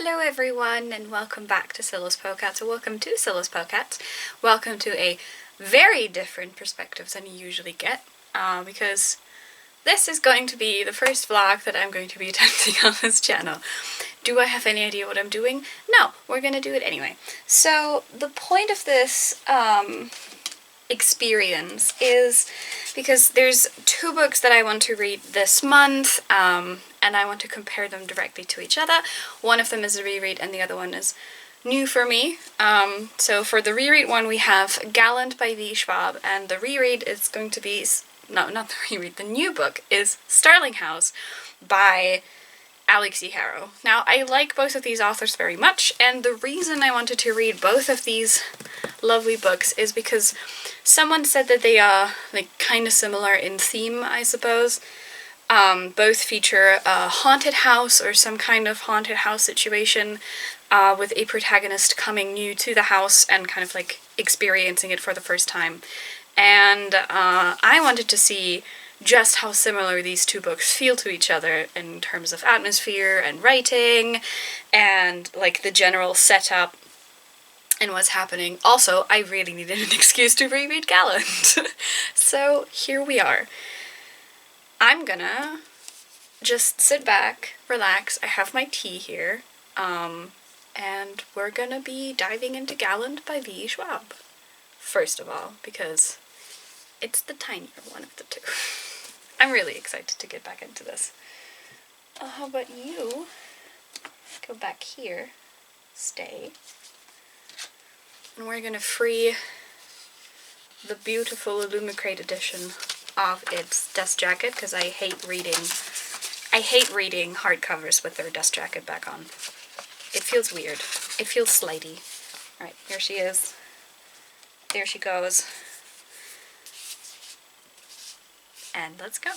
Hello everyone and welcome back to Scylla's Pockets, or welcome to Scylla's Pockets. Welcome to a very different perspective than you usually get, because this is going to be the first vlog that I'm going to be attempting on this channel. Do I have any idea what I'm doing? No, we're gonna do it anyway. So the point of this experience is because there's two books that I want to read this month, and I want to compare them directly to each other. One of them is a reread and the other one is new for me. So for the reread one we have Gallant by V. Schwab, and the reread is going to be, no, not the reread, the new book is Starling by Alex E. Harrow. Now, I like both of these authors very much, and the reason I wanted to read both of these lovely books is because someone said that they are like kind of similar in theme, I suppose. Both feature a haunted house or some kind of haunted house situation, with a protagonist coming new to the house and kind of like experiencing it for the first time. And I wanted to see just how similar these two books feel to each other in terms of atmosphere and writing and like the general setup and what's happening. Also, I really needed an excuse to reread Gallant. So here we are. I'm gonna just sit back, relax, I have my tea here, and we're gonna be diving into Gallant by V. Schwab. First of all, because it's the tinier one of the two. I'm really excited to get back into this. How about you? Go back here. Stay. And we're gonna free the beautiful Illumicrate edition of its dust jacket, because I hate reading hardcovers with their dust jacket back on. It feels weird. It feels slighty. Alright, here she is. There she goes. And let's go.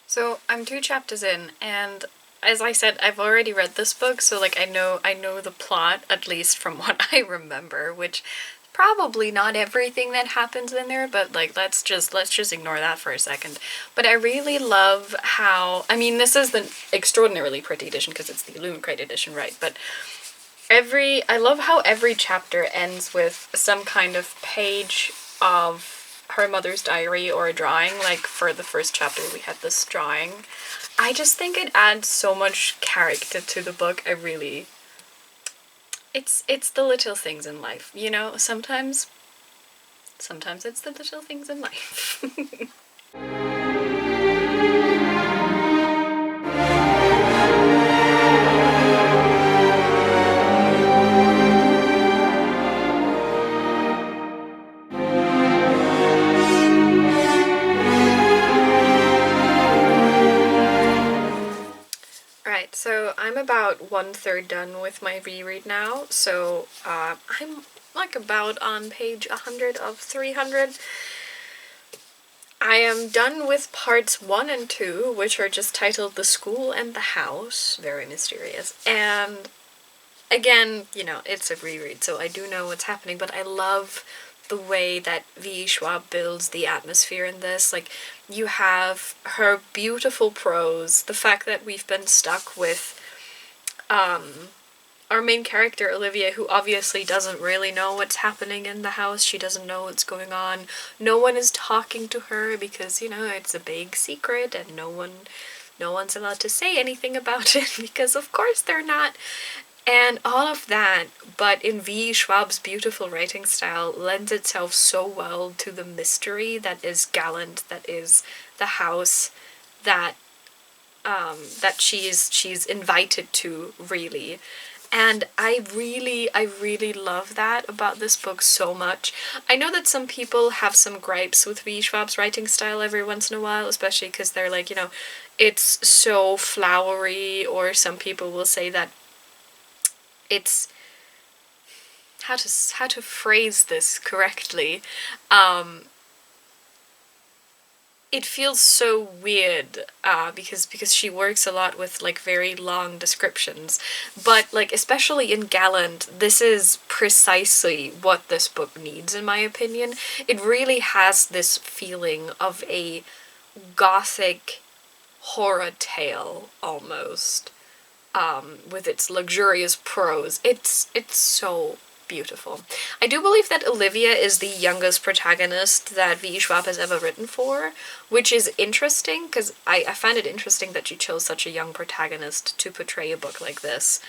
So I'm 2 chapters in, and as I said, I've already read this book, so like I know the plot, at least from what I remember, which probably not everything that happens in there, but like let's just ignore that for a second. But I really love how, I mean, this is the extraordinarily pretty edition because it's the Illumicrate edition, right? But I love how every chapter ends with some kind of page of her mother's diary or a drawing. Like for the first chapter we had this drawing. I just think it adds so much character to the book. It's the little things in life, you know? Sometimes it's the little things in life. So I'm about 1/3 done with my reread now, so I'm like about on page 100 of 300. I am done with parts 1 and 2, which are just titled The School and the House, very mysterious, and again, you know, it's a reread, so I do know what's happening, but I love the way that V. Schwab builds the atmosphere in this. Like, you have her beautiful prose, the fact that we've been stuck with our main character, Olivia, who obviously doesn't really know what's happening in the house. She doesn't know what's going on. No one is talking to her because, you know, it's a big secret and no one's allowed to say anything about it because of course they're not. And all of that, but in V. Schwab's beautiful writing style, lends itself so well to the mystery that is Gallant, that is the house that that she's invited to, really. And I really love that about this book so much. I know that some people have some gripes with V. Schwab's writing style every once in a while, especially because they're like, it's so flowery, or some people will say that it's how to phrase this correctly. It feels so weird because she works a lot with like very long descriptions, but like especially in Gallant, this is precisely what this book needs, in my opinion. It really has this feeling of a gothic horror tale almost, with its luxurious prose. It's so beautiful. I do believe that Olivia is the youngest protagonist that V. Schwab has ever written for, which is interesting, because I find it interesting that she chose such a young protagonist to portray a book like this,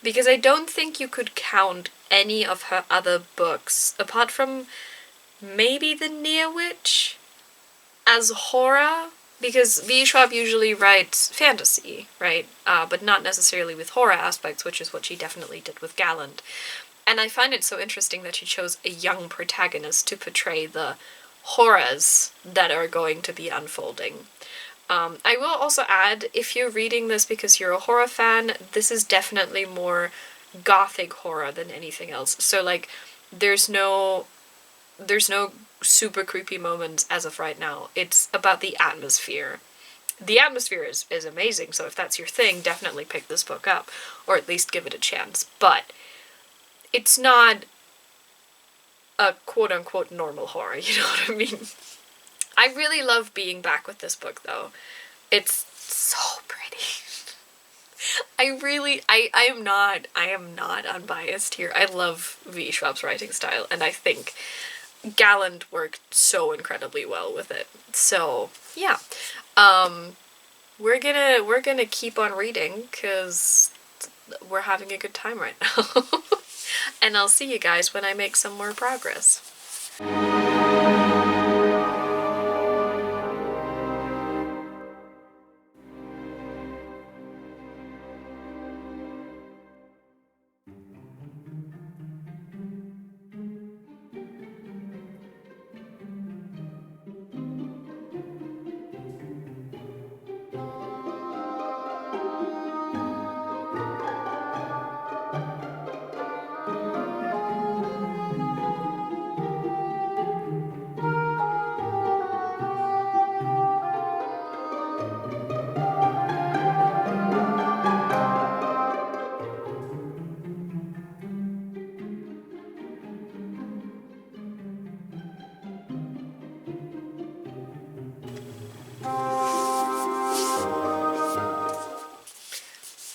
because I don't think you could count any of her other books, apart from maybe The Near Witch, as horror, because V. Schwab usually writes fantasy, right? But not necessarily with horror aspects, which is what she definitely did with Gallant. And I find it so interesting that she chose a young protagonist to portray the horrors that are going to be unfolding. I will also add, if you're reading this because you're a horror fan, this is definitely more gothic horror than anything else. So like, there's no super creepy moments as of right now. It's about the atmosphere. The atmosphere is amazing, so if that's your thing, definitely pick this book up, or at least give it a chance. But it's not a quote-unquote normal horror, you know what I mean? I really love being back with this book, though. It's so pretty. I am not unbiased here. I love V. Schwab's writing style, and I think Gallant worked so incredibly well with it. So, yeah. We're gonna keep on reading, because we're having a good time right now. And I'll see you guys when I make some more progress.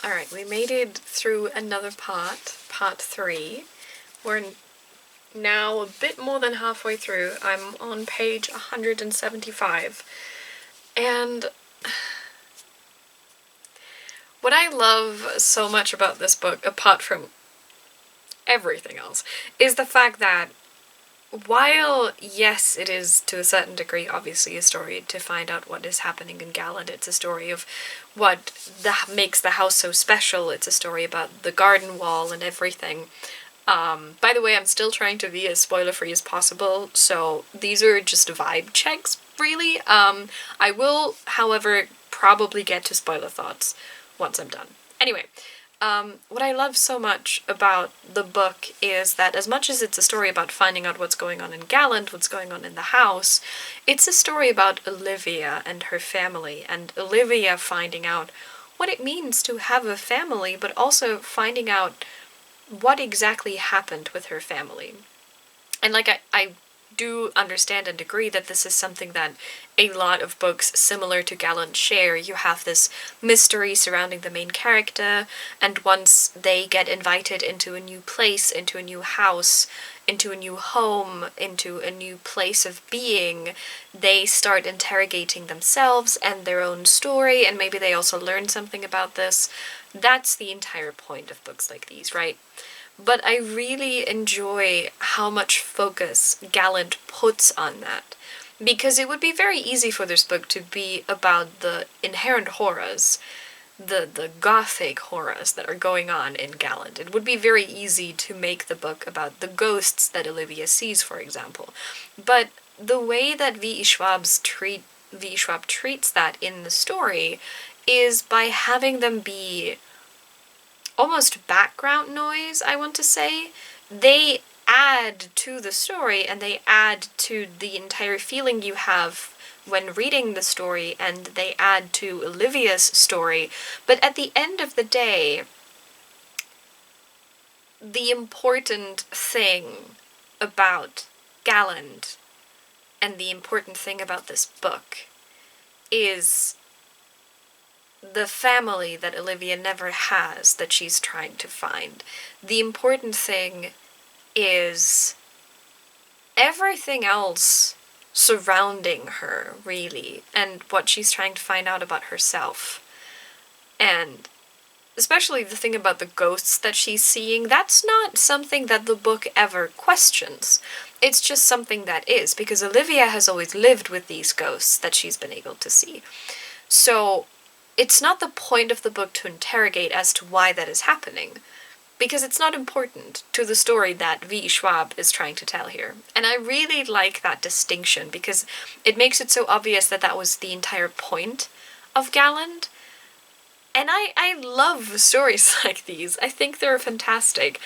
Alright, we made it through another part 3. We're now a bit more than halfway through. I'm on page 175. And what I love so much about this book, apart from everything else, is the fact that while, yes, it is to a certain degree obviously a story to find out what is happening in Gallant, it's a story of what makes the house so special, it's a story about the garden wall and everything. By the way, I'm still trying to be as spoiler-free as possible, so these are just vibe checks, really. I will, however, probably get to spoiler thoughts once I'm done. Anyway, what I love so much about the book is that as much as it's a story about finding out what's going on in Gallant, what's going on in the house, it's a story about Olivia and her family, and Olivia finding out what it means to have a family, but also finding out what exactly happened with her family. And like, I do understand and agree that this is something that a lot of books similar to Gallant share. You have this mystery surrounding the main character, and once they get invited into a new place, into a new house, into a new home, into a new place of being, they start interrogating themselves and their own story, and maybe they also learn something about this. That's the entire point of books like these, right? But I really enjoy how much focus Gallant puts on that. Because it would be very easy for this book to be about the inherent horrors, the gothic horrors that are going on in Gallant. It would be very easy to make the book about the ghosts that Olivia sees, for example. But the way that V.E. Schwab treats that in the story is by having them be almost background noise, I want to say. They add to the story, and they add to the entire feeling you have when reading the story, and they add to Olivia's story. But at the end of the day, the important thing about Gallant and the important thing about this book is the family that Olivia never has that she's trying to find. The important thing is everything else surrounding her, really, and what she's trying to find out about herself. And especially the thing about the ghosts that she's seeing, that's not something that the book ever questions. It's just something that is, because Olivia has always lived with these ghosts that she's been able to see. So it's not the point of the book to interrogate as to why that is happening, because it's not important to the story that V. Schwab is trying to tell here. And I really like that distinction, because it makes it so obvious that that was the entire point of Gallant. And I love stories like these. I think they're fantastic.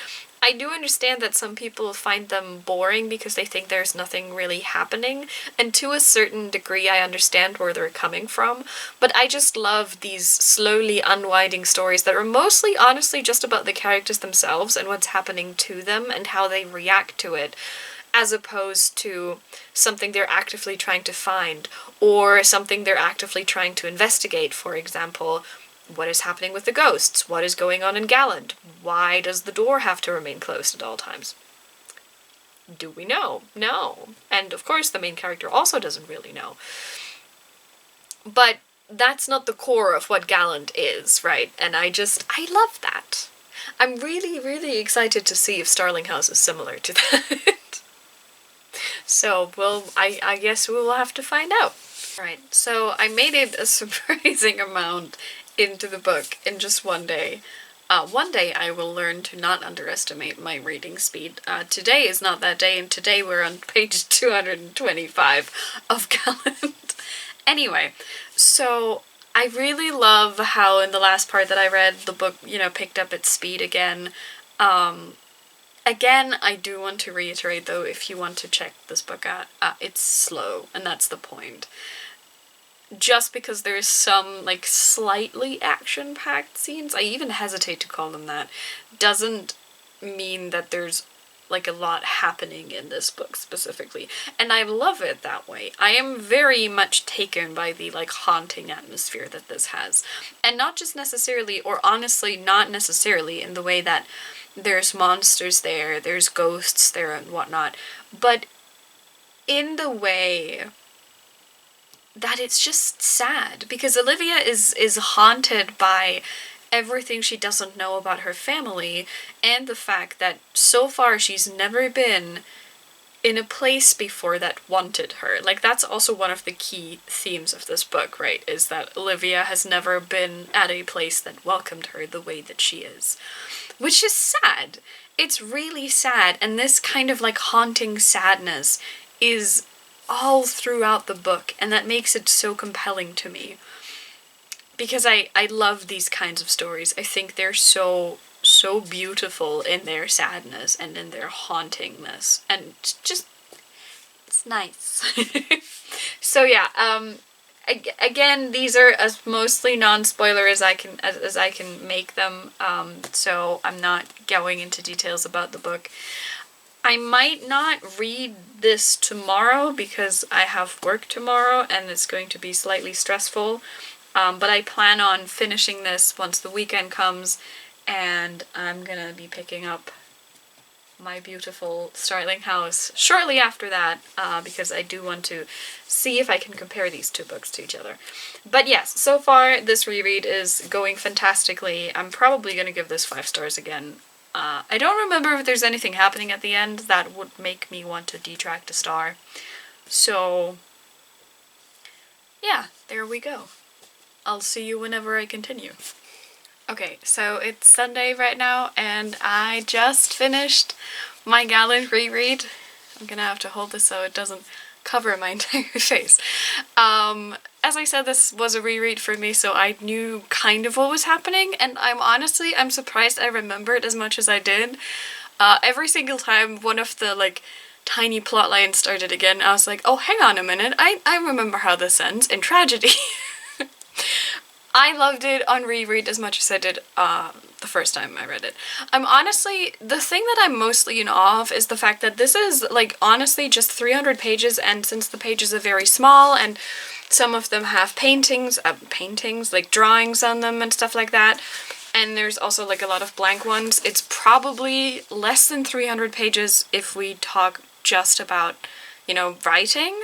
I do understand that some people find them boring because they think there's nothing really happening, and to a certain degree I understand where they're coming from, but I just love these slowly unwinding stories that are mostly honestly just about the characters themselves and what's happening to them and how they react to it, as opposed to something they're actively trying to find, or something they're actively trying to investigate. For example, what is happening with the ghosts? What is going on in Gallant? Why does the door have to remain closed at all times? Do we know? No. And of course the main character also doesn't really know. But that's not the core of what Gallant is, right? And I love that. I'm really, really excited to see if Starling House is similar to that. So, I guess we'll have to find out. Alright, so I made it a surprising amount into the book in just one day. One day I will learn to not underestimate my reading speed. Today is not that day, and today we're on page 225 of Gallant. Anyway, so I really love how in the last part that I read, the book, picked up its speed again. Again, I do want to reiterate, though, if you want to check this book out, it's slow, and that's the point. Just because there's some, slightly action-packed scenes, I even hesitate to call them that, doesn't mean that there's, a lot happening in this book specifically. And I love it that way. I am very much taken by the, haunting atmosphere that this has. And not just necessarily, or honestly not necessarily, in the way that there's monsters there, there's ghosts there and whatnot, but in the way that it's just sad, because Olivia is haunted by everything she doesn't know about her family, and the fact that so far she's never been in a place before that wanted her. That's also one of the key themes of this book, right, is that Olivia has never been at a place that welcomed her the way that she is. Which is sad. It's really sad, and this kind of, haunting sadness is all throughout the book, and that makes it so compelling to me. Because I love these kinds of stories. I think they're so beautiful in their sadness and in their hauntingness, and it's nice. So yeah, again, these are as mostly non-spoiler as I can make them, so I'm not going into details about the book. I might not read this tomorrow because I have work tomorrow and it's going to be slightly stressful, but I plan on finishing this once the weekend comes, and I'm gonna be picking up my beautiful Starling house shortly after that, because I do want to see if I can compare these two books to each other. But yes, so far this reread is going fantastically. I'm probably going to give this 5 stars again. I don't remember if there's anything happening at the end that would make me want to detract a star. So, yeah, there we go. I'll see you whenever I continue. Okay, so it's Sunday right now, and I just finished my Gallant reread. I'm gonna have to hold this so it doesn't cover my entire face. As I said, this was a reread for me, so I knew kind of what was happening, and I'm surprised I remembered as much as I did. Every single time one of the, like, tiny plot lines started again, I was like, oh, hang on a minute, I remember how this ends, in tragedy. I loved it on reread as much as I did the first time I read it. Honestly, the thing that I'm mostly in awe of is the fact that this is, like, honestly just 300 pages, and since the pages are very small and some of them have paintings, like drawings on them and stuff like that, and there's also, like, a lot of blank ones, it's probably less than 300 pages if we talk just about, you know, writing.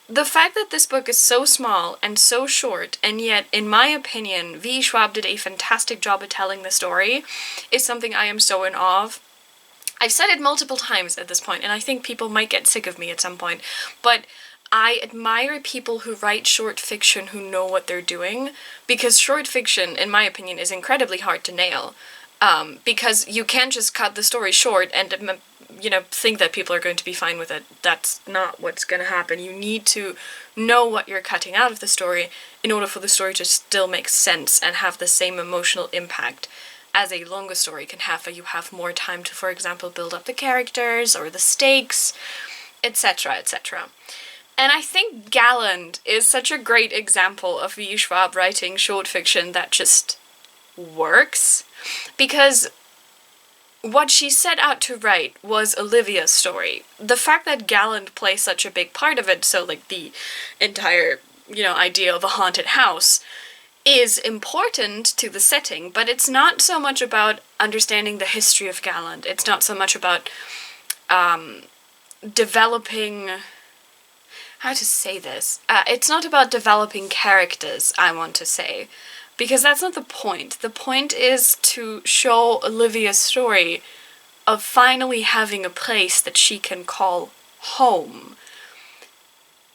The fact that this book is so small and so short, and yet, in my opinion, V. Schwab did a fantastic job at telling the story, is something I am so in awe of. I've said it multiple times at this point, and I think people might get sick of me at some point, but I admire people who write short fiction who know what they're doing, because short fiction, in my opinion, is incredibly hard to nail. Because you can't just cut the story short and, you know, think that people are going to be fine with it. That's not what's going to happen. You need to know what you're cutting out of the story in order for the story to still make sense and have the same emotional impact as a longer story can have, where you have more time to, for example, build up the characters or the stakes, etc., etc. And I think Gallant is such a great example of V. Schwab writing short fiction that just works, because what she set out to write was Olivia's story. The fact that Gallant plays such a big part of it, so, like, the entire, you know, idea of a haunted house, is important to the setting, but it's not so much about understanding the history of Gallant. It's not so much about developing... how to say this? It's not about developing characters, I want to say. Because that's not the point. The point is to show Olivia's story of finally having a place that she can call home.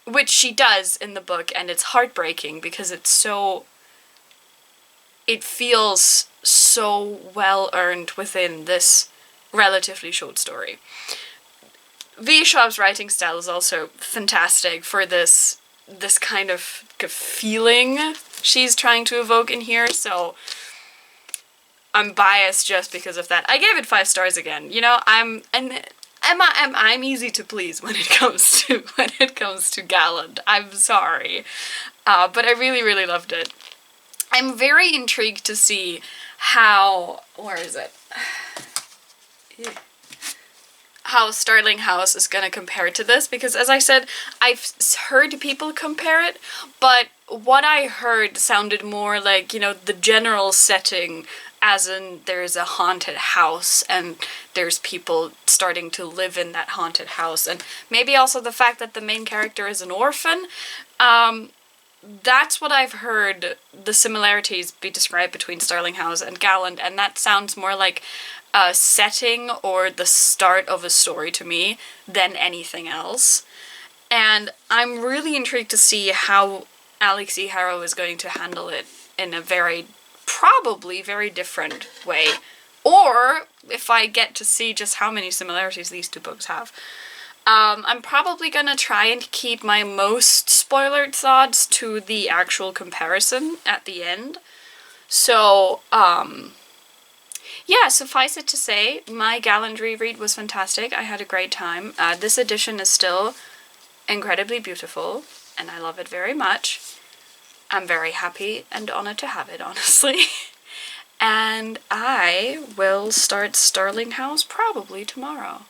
Which she does in the book, and it's heartbreaking because it's so... it feels so well earned within this relatively short story. V. Schwab's writing style is also fantastic for this kind of feeling she's trying to evoke in here, so I'm biased just because of that. I gave it 5 stars again. You know, I'm easy to please when it comes to Gallant. I'm sorry, but I really, really loved it. I'm very intrigued to see how... where is it? How Starling House is gonna compare to this, because as I said, I've heard people compare it, but what I heard sounded more like, you know, the general setting, as in there's a haunted house and there's people starting to live in that haunted house, and maybe also the fact that the main character is an orphan. That's what I've heard the similarities be described between Starling House and Gallant, and that sounds more like a setting or the start of a story to me than anything else. And I'm really intrigued to see how Alex E. Harrow is going to handle it in a probably very different way. Or if I get to see just how many similarities these two books have. I'm probably gonna try and keep my most spoilered thoughts to the actual comparison at the end. So, yeah, suffice it to say, my Gallant reread was fantastic. I had a great time. This edition is still incredibly beautiful, and I love it very much. I'm very happy and honored to have it, honestly. And I will start Starling House probably tomorrow.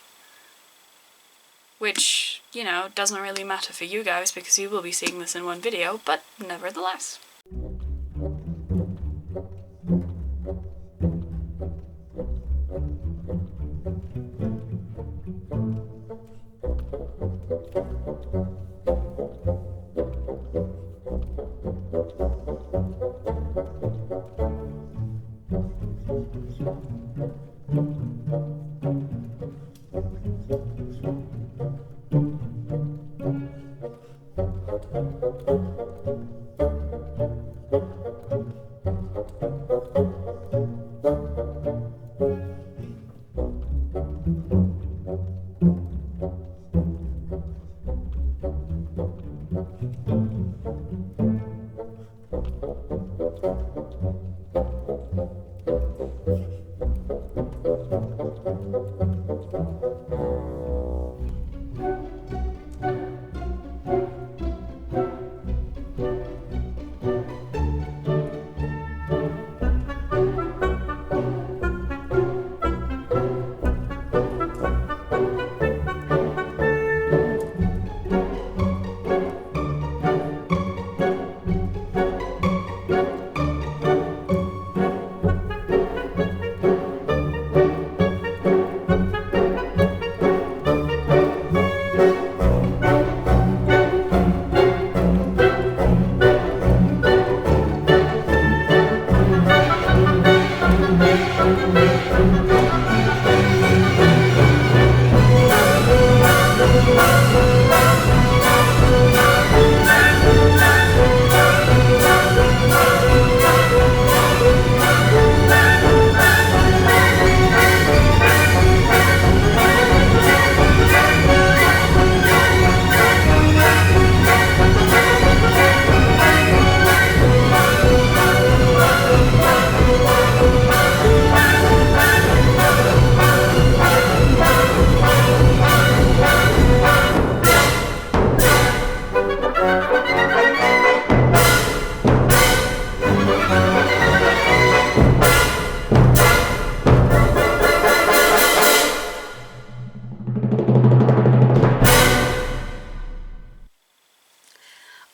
Which, you know, doesn't really matter for you guys because you will be seeing this in one video, but nevertheless.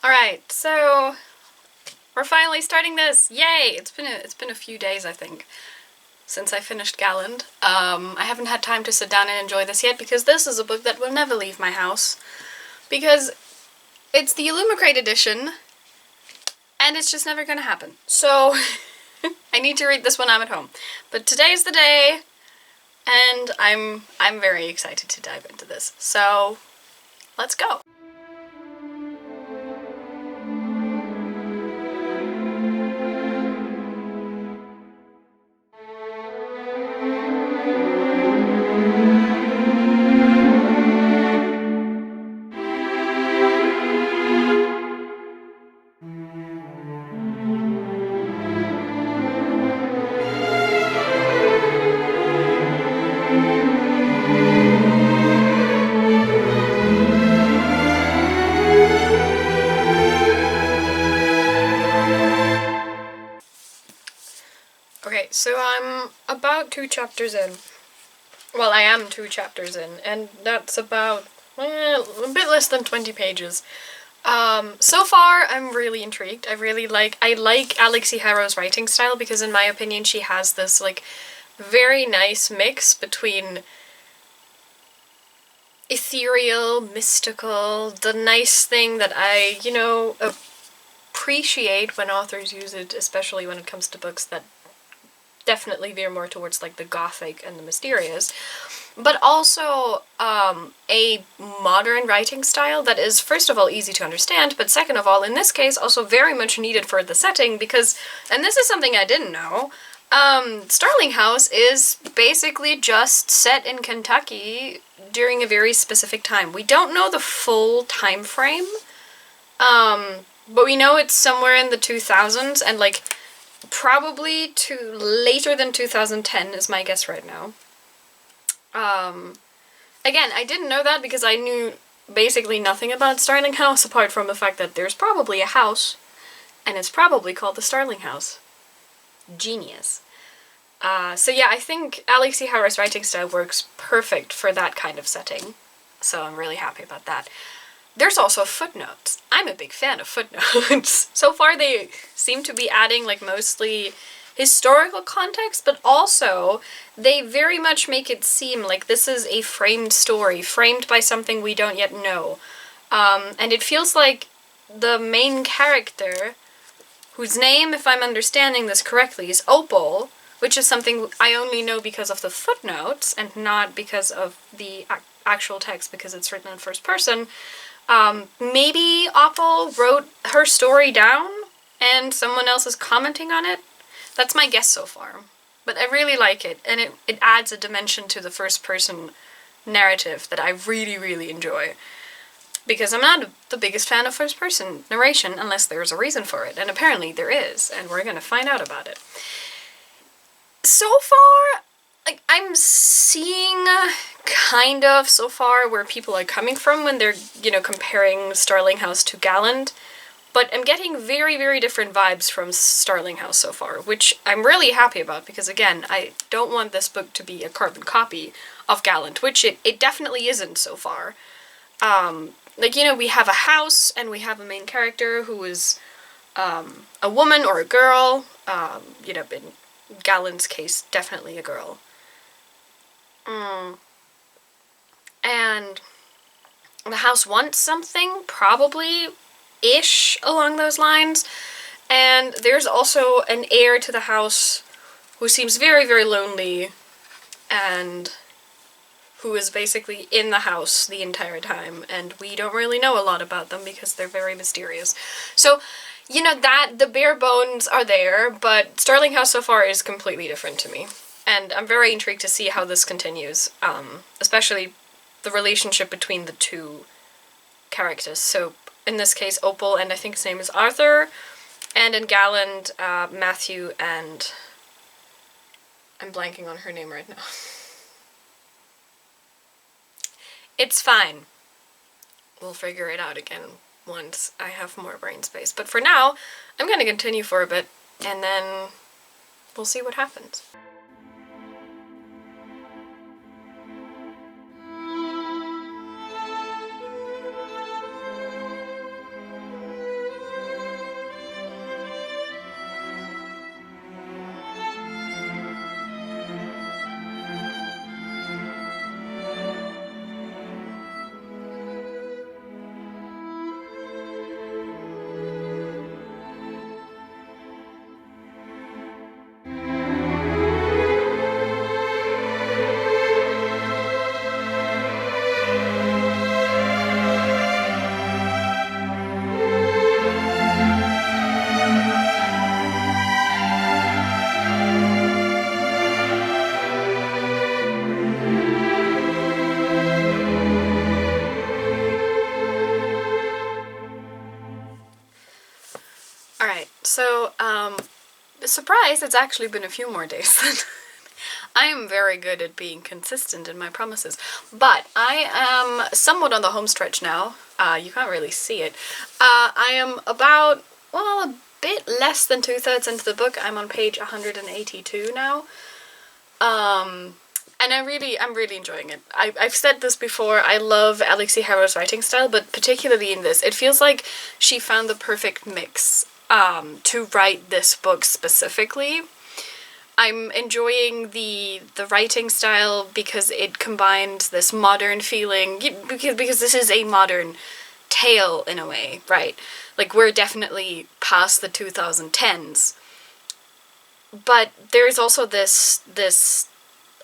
Alright, so we're finally starting this! Yay! It's been a few days, I think, since I finished Gallant. I haven't had time to sit down and enjoy this yet because this is a book that will never leave my house. Because it's the Illumicrate edition, and it's just never gonna happen. So, I need to read this when I'm at home. But today's the day, and I'm very excited to dive into this. So, let's go! Okay, so I'm about 2 chapters in. Well, I am 2 chapters in, and that's about a bit less than 20 pages. So far, I'm really intrigued. I like Alexi Harrow's writing style because in my opinion she has this, like, very nice mix between ethereal, mystical, the nice thing that I, appreciate when authors use it, especially when it comes to books that definitely veer more towards, like, the gothic and the mysterious, but also a modern writing style that is, first of all, easy to understand, but second of all, in this case, also very much needed for the setting because, and this is something I didn't know, Starling House is basically just set in Kentucky during a very specific time. We don't know the full time frame, but we know it's somewhere in the 2000s, and, like, probably to later than 2010 is my guess right now. Again, I didn't know that because I knew basically nothing about Starling House apart from the fact that there's probably a house, and it's probably called the Starling House. Genius. So yeah, I think Alexi Harrow's writing style works perfect for that kind of setting, so I'm really happy about that. There's also footnotes. I'm a big fan of footnotes. So far they seem to be adding, like, mostly historical context, but also they very much make it seem like this is a framed story, framed by something we don't yet know. And it feels like the main character, whose name, if I'm understanding this correctly, is Opal, which is something I only know because of the footnotes and not because of the actual text, because it's written in first person. Maybe Opal wrote her story down and someone else is commenting on it. That's my guess so far. But I really like it, and it adds a dimension to the first person narrative that I really, really enjoy. Because I'm not the biggest fan of first person narration unless there's a reason for it, and apparently there is, and we're gonna find out about it. So far, like, I'm seeing kind of so far where people are coming from when they're, you know, comparing Starling House to Gallant. But I'm getting very, very different vibes from Starling House so far, which I'm really happy about, because again, I don't want this book to be a carbon copy of Gallant, which it definitely isn't so far. Like, you know, we have a house, and we have a main character who is a woman or a girl, you know, in Gallant's case, definitely a girl. And the house wants something, probably-ish, along those lines. And there's also an heir to the house who seems very, very lonely, and who is basically in the house the entire time, and we don't really know a lot about them because they're very mysterious. So, you know, that the bare bones are there, but Starling House so far is completely different to me. And I'm very intrigued to see how this continues, especially the relationship between the two characters. So, in this case, Opal, and I think his name is Arthur, and in Gallant, Matthew, and I'm blanking on her name right now. It's fine. We'll figure it out again once I have more brain space. But for now, I'm gonna continue for a bit, and then we'll see what happens. So, surprise, it's actually been a few more days. I am very good at being consistent in my promises, but I am somewhat on the home stretch now. You can't really see it. I am about, well, a bit less than 2/3 into the book. I'm on page 182 now. And I'm really enjoying it. I've said this before, I love Alexi Harrow's writing style, but particularly in this, it feels like she found the perfect mix to write this book specifically. I'm enjoying the writing style because it combines this modern feeling, because this is a modern tale in a way, right? Like, we're definitely past the 2010s. But there's also this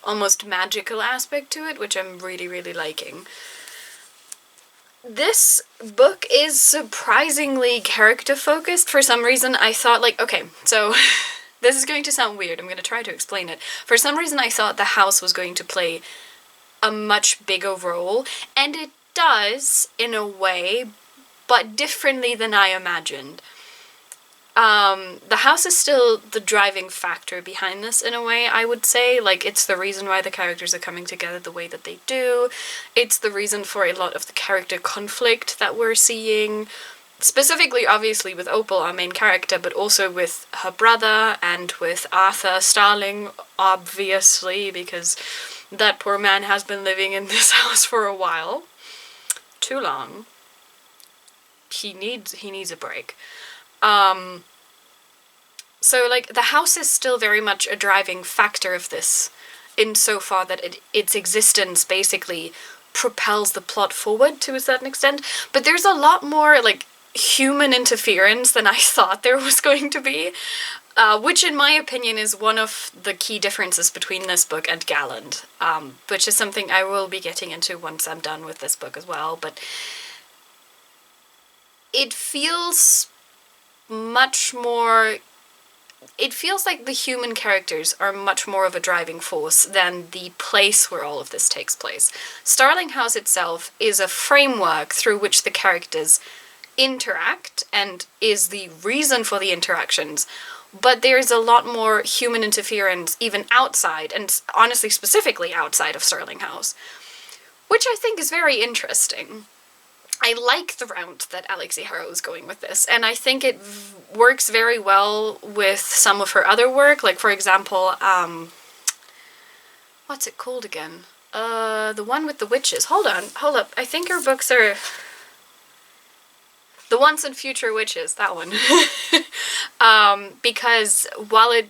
almost magical aspect to it, which I'm really liking. This book is surprisingly character-focused. For some reason, I thought, like, okay, so this is going to sound weird. I'm going to try to explain it. For some reason, I thought the house was going to play a much bigger role, and it does, in a way, but differently than I imagined. The house is still the driving factor behind this, in a way, I would say. Like, it's the reason why the characters are coming together the way that they do. It's the reason for a lot of the character conflict that we're seeing. Specifically, obviously, with Opal, our main character, but also with her brother and with Arthur Starling, obviously, because that poor man has been living in this house for a while. Too long. He needs a break. So, like, the house is still very much a driving factor of this, insofar that its existence basically propels the plot forward to a certain extent, but there's a lot more, like, human interference than I thought there was going to be. which in my opinion is one of the key differences between this book and Gallant, which is something I will be getting into once I'm done with this book as well, but it feels much more... It feels like the human characters are much more of a driving force than the place where all of this takes place. Starling House itself is a framework through which the characters interact and is the reason for the interactions, but there's a lot more human interference even outside, and honestly specifically outside of Starling House, which I think is very interesting. I like the route that Alexi Harrow is going with this, and I think it works very well with some of her other work, like for example, what's it called again? The one with the witches. Hold up, I think her books are... The Once and Future Witches, that one. Because while it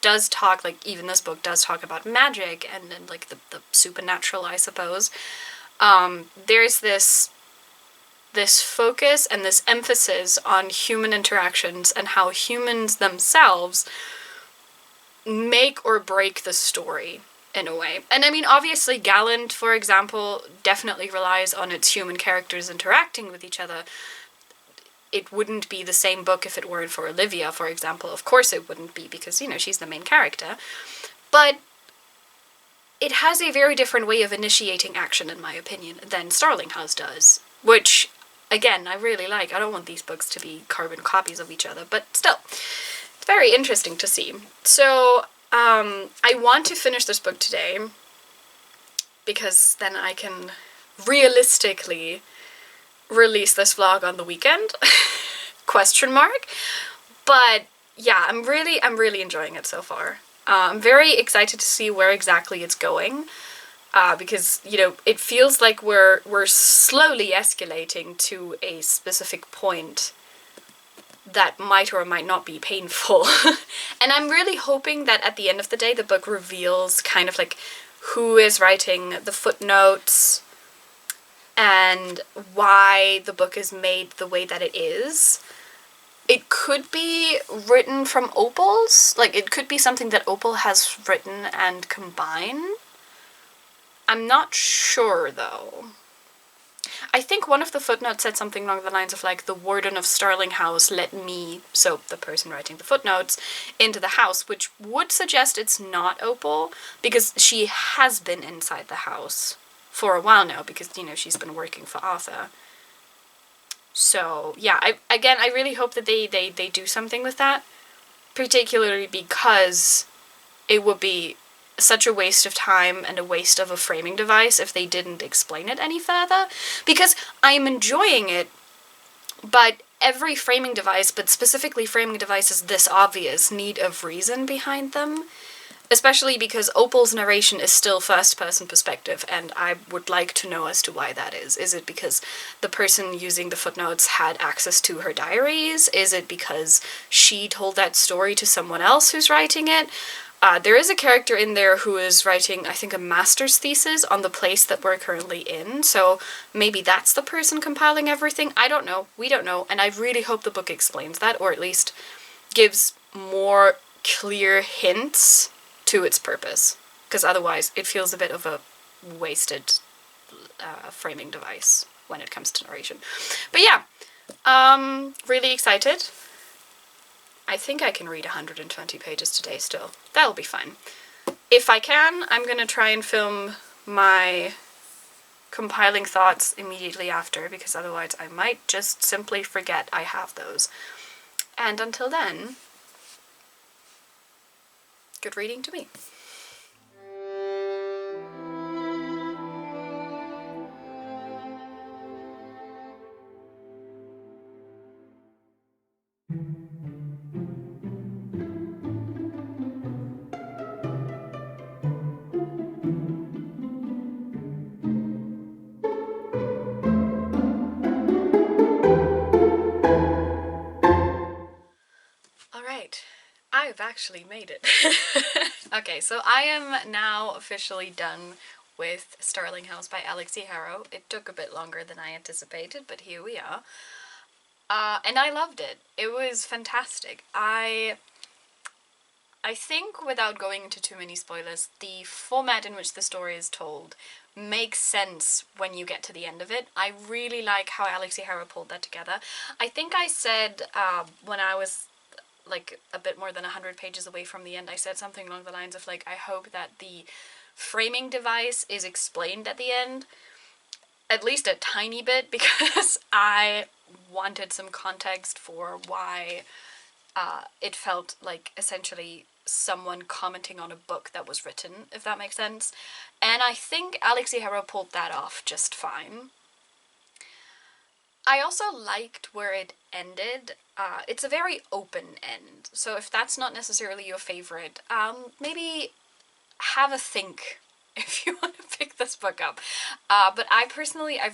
does talk, like even this book does talk about magic and like the supernatural, I suppose, there's this focus and this emphasis on human interactions and how humans themselves make or break the story in a way. And I mean, obviously Gallant, for example, definitely relies on its human characters interacting with each other. It wouldn't be the same book if it weren't for Olivia, for example. Of course it wouldn't be, because, you know, she's the main character. But it has a very different way of initiating action, in my opinion, than Starling House does. Which, again, I really like. I don't want these books to be carbon copies of each other, but still, it's very interesting to see. So, I want to finish this book today, because then I can realistically release this vlog on the weekend, question mark. But yeah, I'm really enjoying it so far. I'm very excited to see where exactly it's going, because, you know, it feels like we're slowly escalating to a specific point that might or might not be painful. And I'm really hoping that at the end of the day the book reveals kind of like who is writing the footnotes and why the book is made the way that it is. It could be written from Opal's, like it could be something that Opal has written and combined. I'm not sure though. I think one of the footnotes said something along the lines of like, the warden of Starling House let me, so the person writing the footnotes, into the house, which would suggest it's not Opal, because she has been inside the house for a while now, because, you know, she's been working for Arthur. So, yeah, I really hope that they do something with that, particularly because it would be such a waste of time and a waste of a framing device if they didn't explain it any further, because I'm enjoying it, but every framing device, but specifically framing devices this obvious, need a reason behind them. Especially because Opal's narration is still first-person perspective, and I would like to know as to why that is. Is it because the person using the footnotes had access to her diaries? Is it because she told that story to someone else who's writing it? There is a character in there who is writing, I think, a master's thesis on the place that we're currently in, so maybe that's the person compiling everything? I don't know. We don't know, and I really hope the book explains that, or at least gives more clear hints to its purpose, because otherwise it feels a bit of a wasted framing device when it comes to narration. But yeah, really excited. I think I can read 120 pages today still. That'll be fine. If I can, I'm gonna try and film my compiling thoughts immediately after, because otherwise I might just simply forget I have those. And until then, good reading to me. Alright, I've actually made it. Okay, so I am now officially done with Starling House by Alexi Harrow. It took a bit longer than I anticipated, but here we are. And I loved it. It was fantastic. I I think, without going into too many spoilers, the format in which the story is told makes sense when you get to the end of it. I really like how Alexi Harrow pulled that together. I think I said, when I was like a bit more than 100 pages away from the end, I said something along the lines of like, I hope that the framing device is explained at the end, at least a tiny bit, because I wanted some context for why it felt like essentially someone commenting on a book that was written, if that makes sense. And I think Alexi Harrow pulled that off just fine. I also liked where it ended. It's a very open end, so if that's not necessarily your favorite, maybe have a think if you want to pick this book up. But I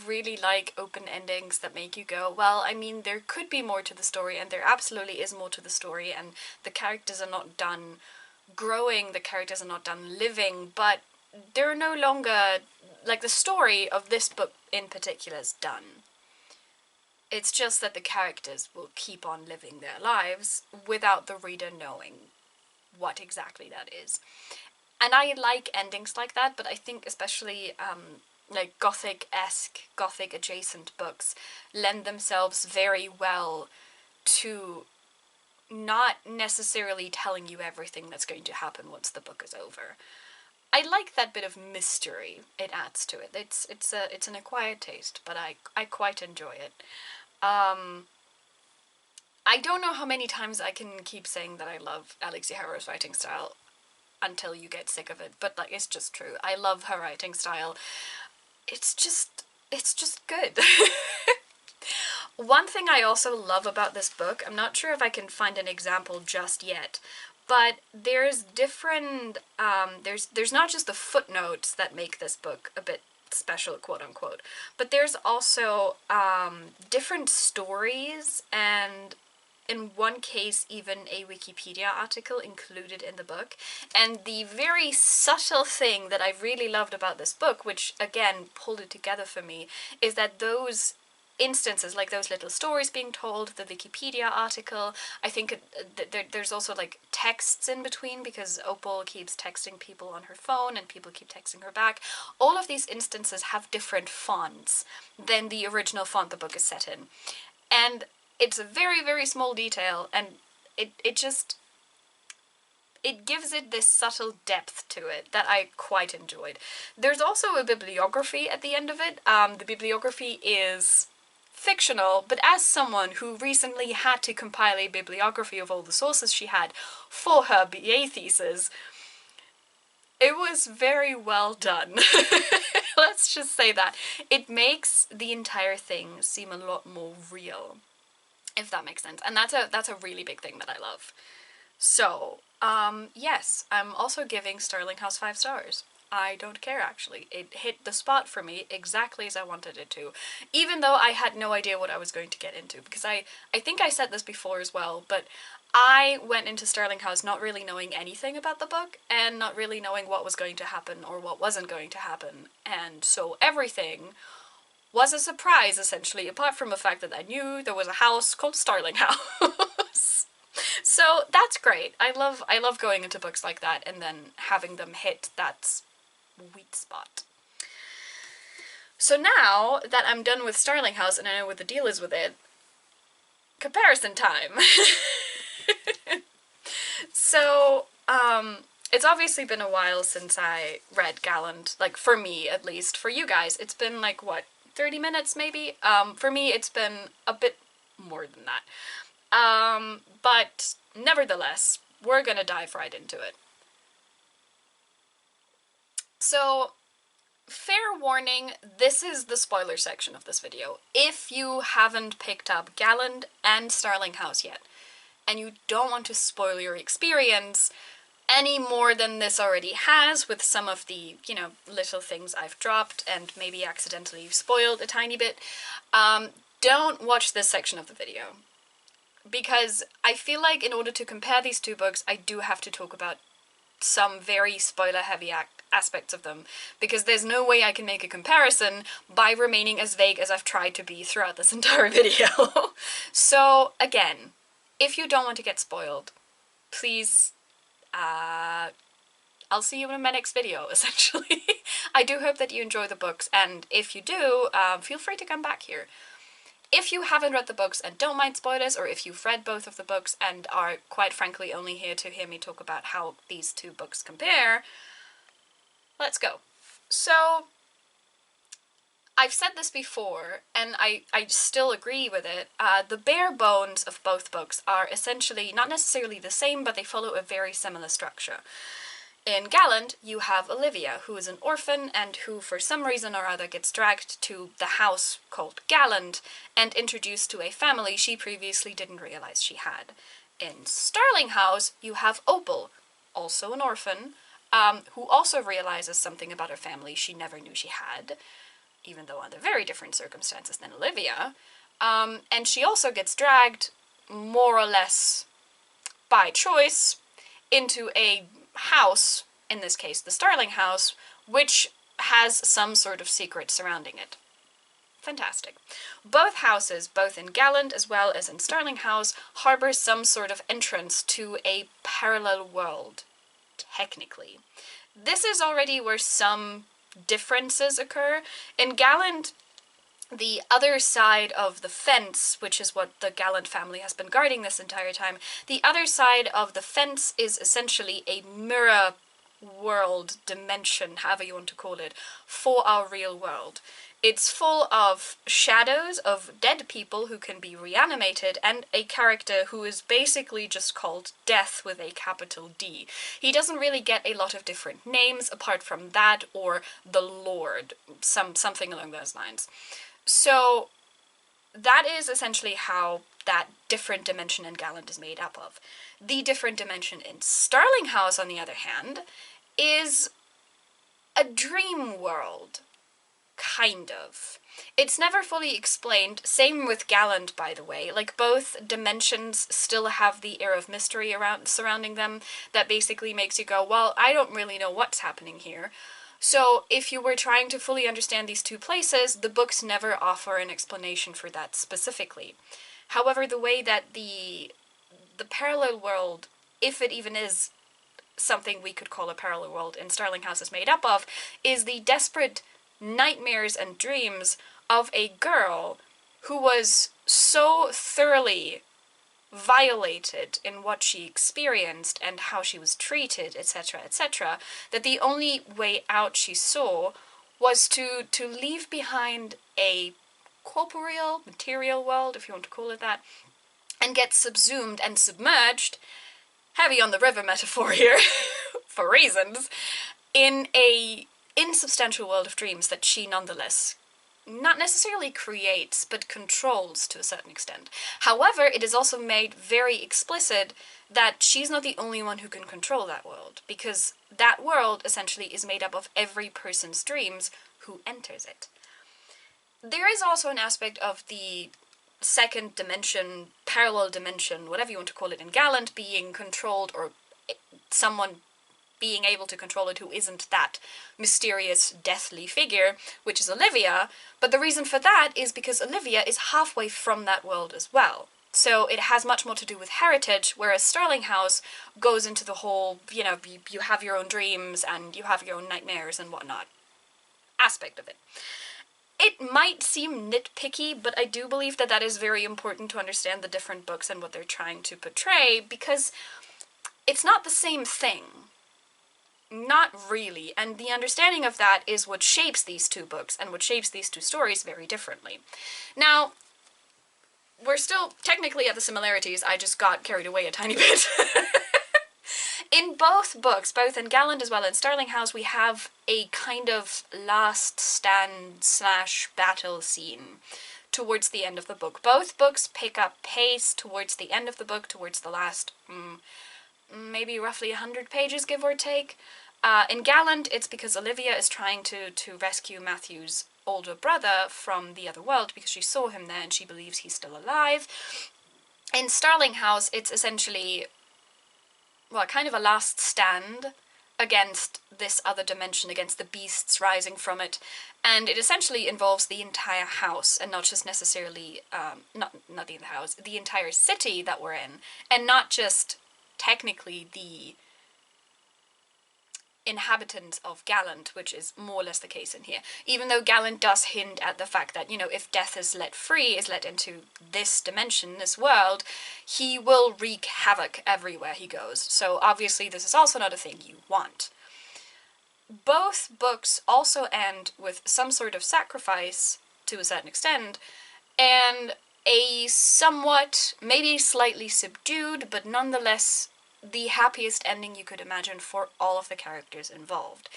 really like open endings that make you go, well, I mean, there could be more to the story, and there absolutely is more to the story, and the characters are not done growing, the characters are not done living, but they're no longer, like, the story of this book in particular is done. It's just that the characters will keep on living their lives without the reader knowing what exactly that is. And I like endings like that, but I think especially like gothic-esque, gothic-adjacent books lend themselves very well to not necessarily telling you everything that's going to happen once the book is over. I like that bit of mystery it adds to it. It's an acquired taste, but I quite enjoy it. I don't know how many times I can keep saying that I love Alexi Harrow's writing style until you get sick of it, but like, it's just true. I love her writing style. It's just good. One thing I also love about this book, I'm not sure if I can find an example just yet, but there's different, there's not just the footnotes that make this book a bit special, quote unquote, but there's also different stories, and in one case even a Wikipedia article included in the book. And the very subtle thing that I really loved about this book, which again pulled it together for me, is that those instances, like those little stories being told, the Wikipedia article, I think there's also like texts in between, because Opal keeps texting people on her phone and people keep texting her back. All of these instances have different fonts than the original font the book is set in. And it's a very, very small detail, and it just, it gives it this subtle depth to it that I quite enjoyed. There's also a bibliography at the end of it. The bibliography is fictional, but as someone who recently had to compile a bibliography of all the sources she had for her BA thesis, it was very well done. Let's just say that. It makes the entire thing seem a lot more real, if that makes sense. And that's a really big thing that I love. So, yes, I'm also giving Starling House 5 stars. I don't care, actually. It hit the spot for me exactly as I wanted it to, even though I had no idea what I was going to get into, because I think I said this before as well, but I went into Starling House not really knowing anything about the book, and not really knowing what was going to happen or what wasn't going to happen, and so everything was a surprise, essentially, apart from the fact that I knew there was a house called Starling House. So that's great. I love going into books like that and then having them hit that sweet spot. So now that I'm done with Starling House and I know what the deal is with it, comparison time. So, it's obviously been a while since I read Gallant, like, for me at least. For you guys, it's been like, what, 30 minutes maybe? For me, it's been a bit more than that. But nevertheless, we're gonna dive right into it. So, fair warning, this is the spoiler section of this video. If you haven't picked up Gallant and Starling House yet, and you don't want to spoil your experience any more than this already has, with some of the, you know, little things I've dropped and maybe accidentally spoiled a tiny bit, don't watch this section of the video. Because I feel like in order to compare these two books, I do have to talk about some very spoiler-heavy aspects of them, because there's no way I can make a comparison by remaining as vague as I've tried to be throughout this entire video. So, again, if you don't want to get spoiled, please I'll see you in my next video, essentially. I do hope that you enjoy the books, and if you do, feel free to come back here. If you haven't read the books and don't mind spoilers, or if you've read both of the books and are, quite frankly, only here to hear me talk about how these two books compare, let's go. So, I've said this before, and I still agree with it. The bare bones of both books are essentially not necessarily the same, but they follow a very similar structure. In Gallant, you have Olivia, who is an orphan and who, for some reason or other, gets dragged to the house called Gallant and introduced to a family she previously didn't realize she had. In Starling House, you have Opal, also an orphan, who also realizes something about her family she never knew she had, even though under very different circumstances than Olivia. And she also gets dragged, more or less by choice, into a house, in this case the Starling house, which has some sort of secret surrounding it. Fantastic. Both houses, both in Gallant as well as in Starling House, harbor some sort of entrance to a parallel world, technically. This is already where some differences occur. In Gallant, the other side of the fence, which is what the Gallant family has been guarding this entire time, the other side of the fence is essentially a mirror world, dimension, however you want to call it, for our real world. It's full of shadows of dead people who can be reanimated, and a character who is basically just called Death with a capital D. He doesn't really get a lot of different names apart from that or the Lord, something along those lines. So that is essentially how that different dimension in Gallant is made up of. The different dimension in Starling House, on the other hand, is a dream world. Kind of. It's never fully explained, same with Gallant, by the way. Like, both dimensions still have the air of mystery surrounding them that basically makes you go, well, I don't really know what's happening here. So, if you were trying to fully understand these two places, the books never offer an explanation for that specifically. However, the way that the parallel world, if it even is something we could call a parallel world in Starling House is made up of, is the desperate nightmares and dreams of a girl who was so thoroughly violated in what she experienced and how she was treated, etc., etc., that the only way out she saw was to leave behind a corporeal, material world, if you want to call it that, and get subsumed and submerged, heavy on the river metaphor here, for reasons, in a insubstantial world of dreams that she nonetheless not necessarily creates, but controls to a certain extent. However, it is also made very explicit that she's not the only one who can control that world, because that world essentially is made up of every person's dreams who enters it. There is also an aspect of the second dimension, parallel dimension, whatever you want to call it, in Gallant being controlled, or someone being able to control it who isn't that mysterious, deathly figure, which is Olivia, but the reason for that is because Olivia is halfway from that world as well. So it has much more to do with heritage, whereas Starling House goes into the whole, you have your own dreams and you have your own nightmares and whatnot aspect of it. It might seem nitpicky, but I do believe that is very important to understand the different books and what they're trying to portray, because it's not the same thing. Not really, and the understanding of that is what shapes these two books and what shapes these two stories very differently. Now, we're still technically at the similarities, I just got carried away a tiny bit. In both books, both in Gallant as well as in Starling House, we have a kind of last stand / battle scene towards the end of the book. Both books pick up pace towards the end of the book, towards the last maybe roughly 100 pages, give or take. In Gallant, it's because Olivia is trying to rescue Matthew's older brother from the other world because she saw him there and she believes he's still alive. In Starling House, it's essentially, well, kind of a last stand against this other dimension, against the beasts rising from it, and it essentially involves the entire house, and not just necessarily, not the house, the entire city that we're in, and not just technically the inhabitants of Gallant, which is more or less the case in here. Even though Gallant does hint at the fact that, you know, if death is let free, is let into this dimension, this world, he will wreak havoc everywhere he goes. So obviously this is also not a thing you want. Both books also end with some sort of sacrifice, to a certain extent, and a somewhat, maybe slightly subdued, but nonetheless the happiest ending you could imagine for all of the characters involved.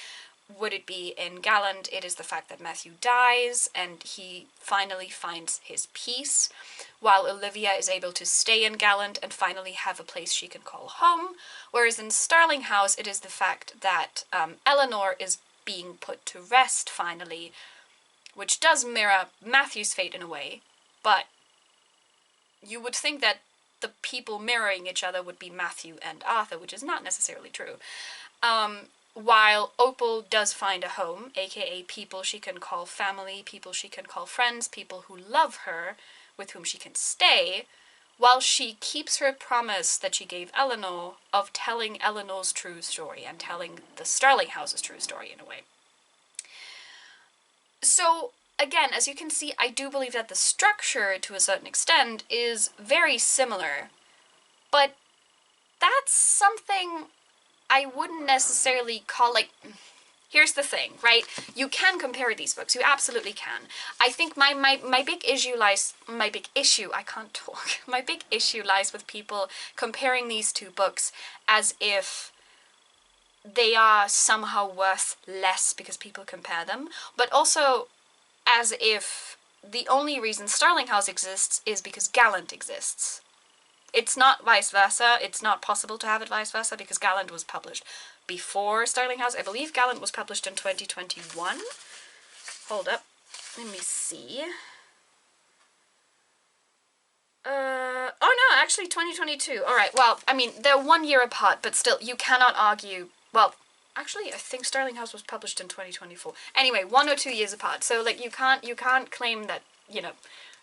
Would it be in Gallant, it is the fact that Matthew dies and he finally finds his peace, while Olivia is able to stay in Gallant and finally have a place she can call home, whereas in Starling House it is the fact that Eleanor is being put to rest finally, which does mirror Matthew's fate in a way, but you would think that the people mirroring each other would be Matthew and Arthur, which is not necessarily true. While Opal does find a home, aka people she can call family, people she can call friends, people who love her, with whom she can stay, while she keeps her promise that she gave Eleanor of telling Eleanor's true story and telling the Starling House's true story in a way. So, again, as you can see, I do believe that the structure, to a certain extent, is very similar, but that's something I wouldn't necessarily call, like, here's the thing, right? You can compare these books, you absolutely can. I think my big issue lies, my big issue lies with people comparing these two books as if they are somehow worth less because people compare them, but also as if the only reason Starling House exists is because Gallant exists. It's not vice versa. It's not possible to have it vice versa because Gallant was published before Starling House. I believe Gallant was published in 2021. Hold up. Let me see. Oh no, actually 2022. Alright, well, I mean, they're 1 year apart, but still, you cannot argue, well, actually, I think Starling House was published in 2024. Anyway, 1 or 2 years apart. So, like, you can't claim that, you know,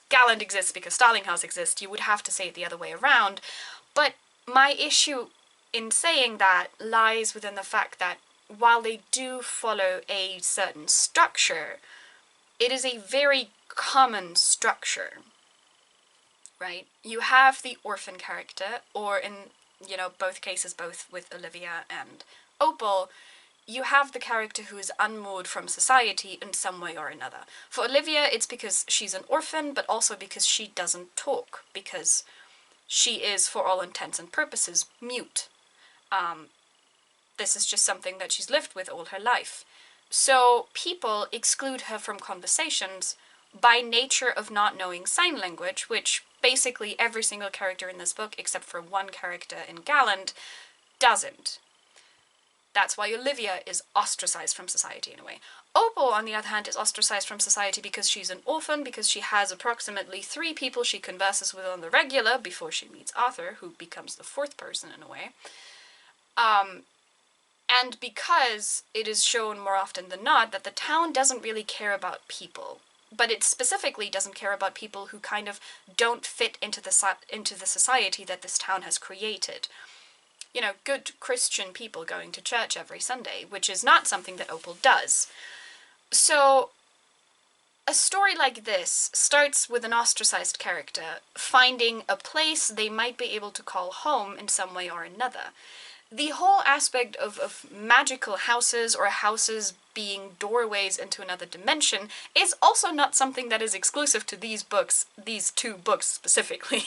Gallant exists because Starling House exists. You would have to say it the other way around. But my issue in saying that lies within the fact that while they do follow a certain structure, it is a very common structure, right? You have the orphan character, or in, you know, both cases, both with Olivia and Opal, you have the character who is unmoored from society in some way or another. For Olivia, it's because she's an orphan, but also because she doesn't talk, because she is, for all intents and purposes, mute. This is just something that she's lived with all her life. So people exclude her from conversations by nature of not knowing sign language, which basically every single character in this book, except for one character in Gallant, doesn't. That's why Olivia is ostracized from society in a way. Opal, on the other hand, is ostracized from society because she's an orphan, because she has approximately 3 people she converses with on the regular before she meets Arthur, who becomes the 4th person in a way. And because it is shown more often than not that the town doesn't really care about people, but it specifically doesn't care about people who kind of don't fit into the society that this town has created. You know, good Christian people going to church every Sunday, which is not something that Opal does. So, a story like this starts with an ostracized character finding a place they might be able to call home in some way or another. The whole aspect of magical houses or houses being doorways into another dimension is also not something that is exclusive to these books, these 2 books specifically,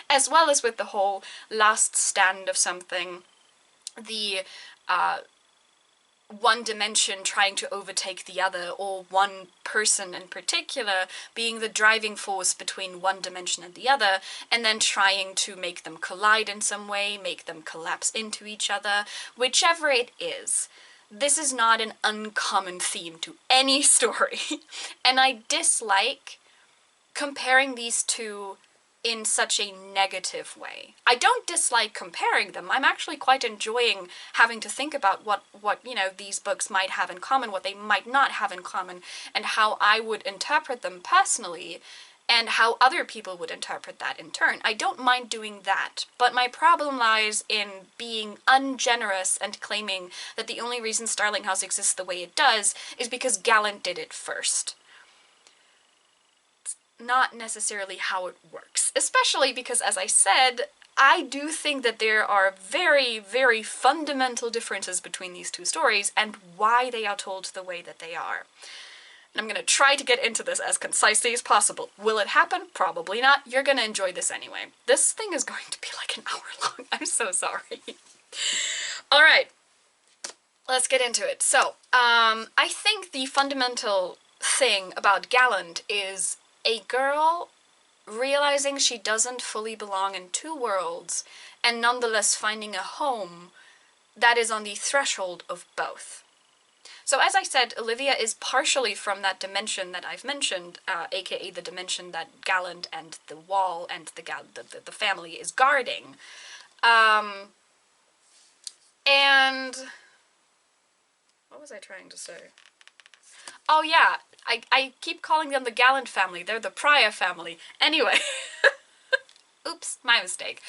as well as with the whole last stand of something, the one dimension trying to overtake the other, or one person in particular being the driving force between one dimension and the other, and then trying to make them collide in some way, make them collapse into each other, whichever it is. This is not an uncommon theme to any story, and I dislike comparing these two in such a negative way. I don't dislike comparing them. I'm actually quite enjoying having to think about what you know, these books might have in common, what they might not have in common, and how I would interpret them personally. and how other people would interpret that in turn. I don't mind doing that, but my problem lies in being ungenerous and claiming that the only reason Starling House exists the way it does is because Gallant did it first. It's not necessarily how it works, especially because, as I said, I do think that there are very, very fundamental differences between these two stories and why they are told the way that they are. And I'm gonna try to get into this as concisely as possible. Will it happen? Probably not. You're gonna enjoy this anyway. This thing is going to be like an hour long. I'm so sorry. Alright, let's get into it. So, I think the fundamental thing about Gallant is a girl realizing she doesn't fully belong in two worlds, and nonetheless finding a home that is on the threshold of both. So as I said, Olivia is partially from that dimension that I've mentioned, aka the dimension that Gallant and the wall and the family is guarding. And what was I trying to say? Oh yeah, I keep calling them the Gallant family. They're the Prior family. Anyway. Oops, my mistake.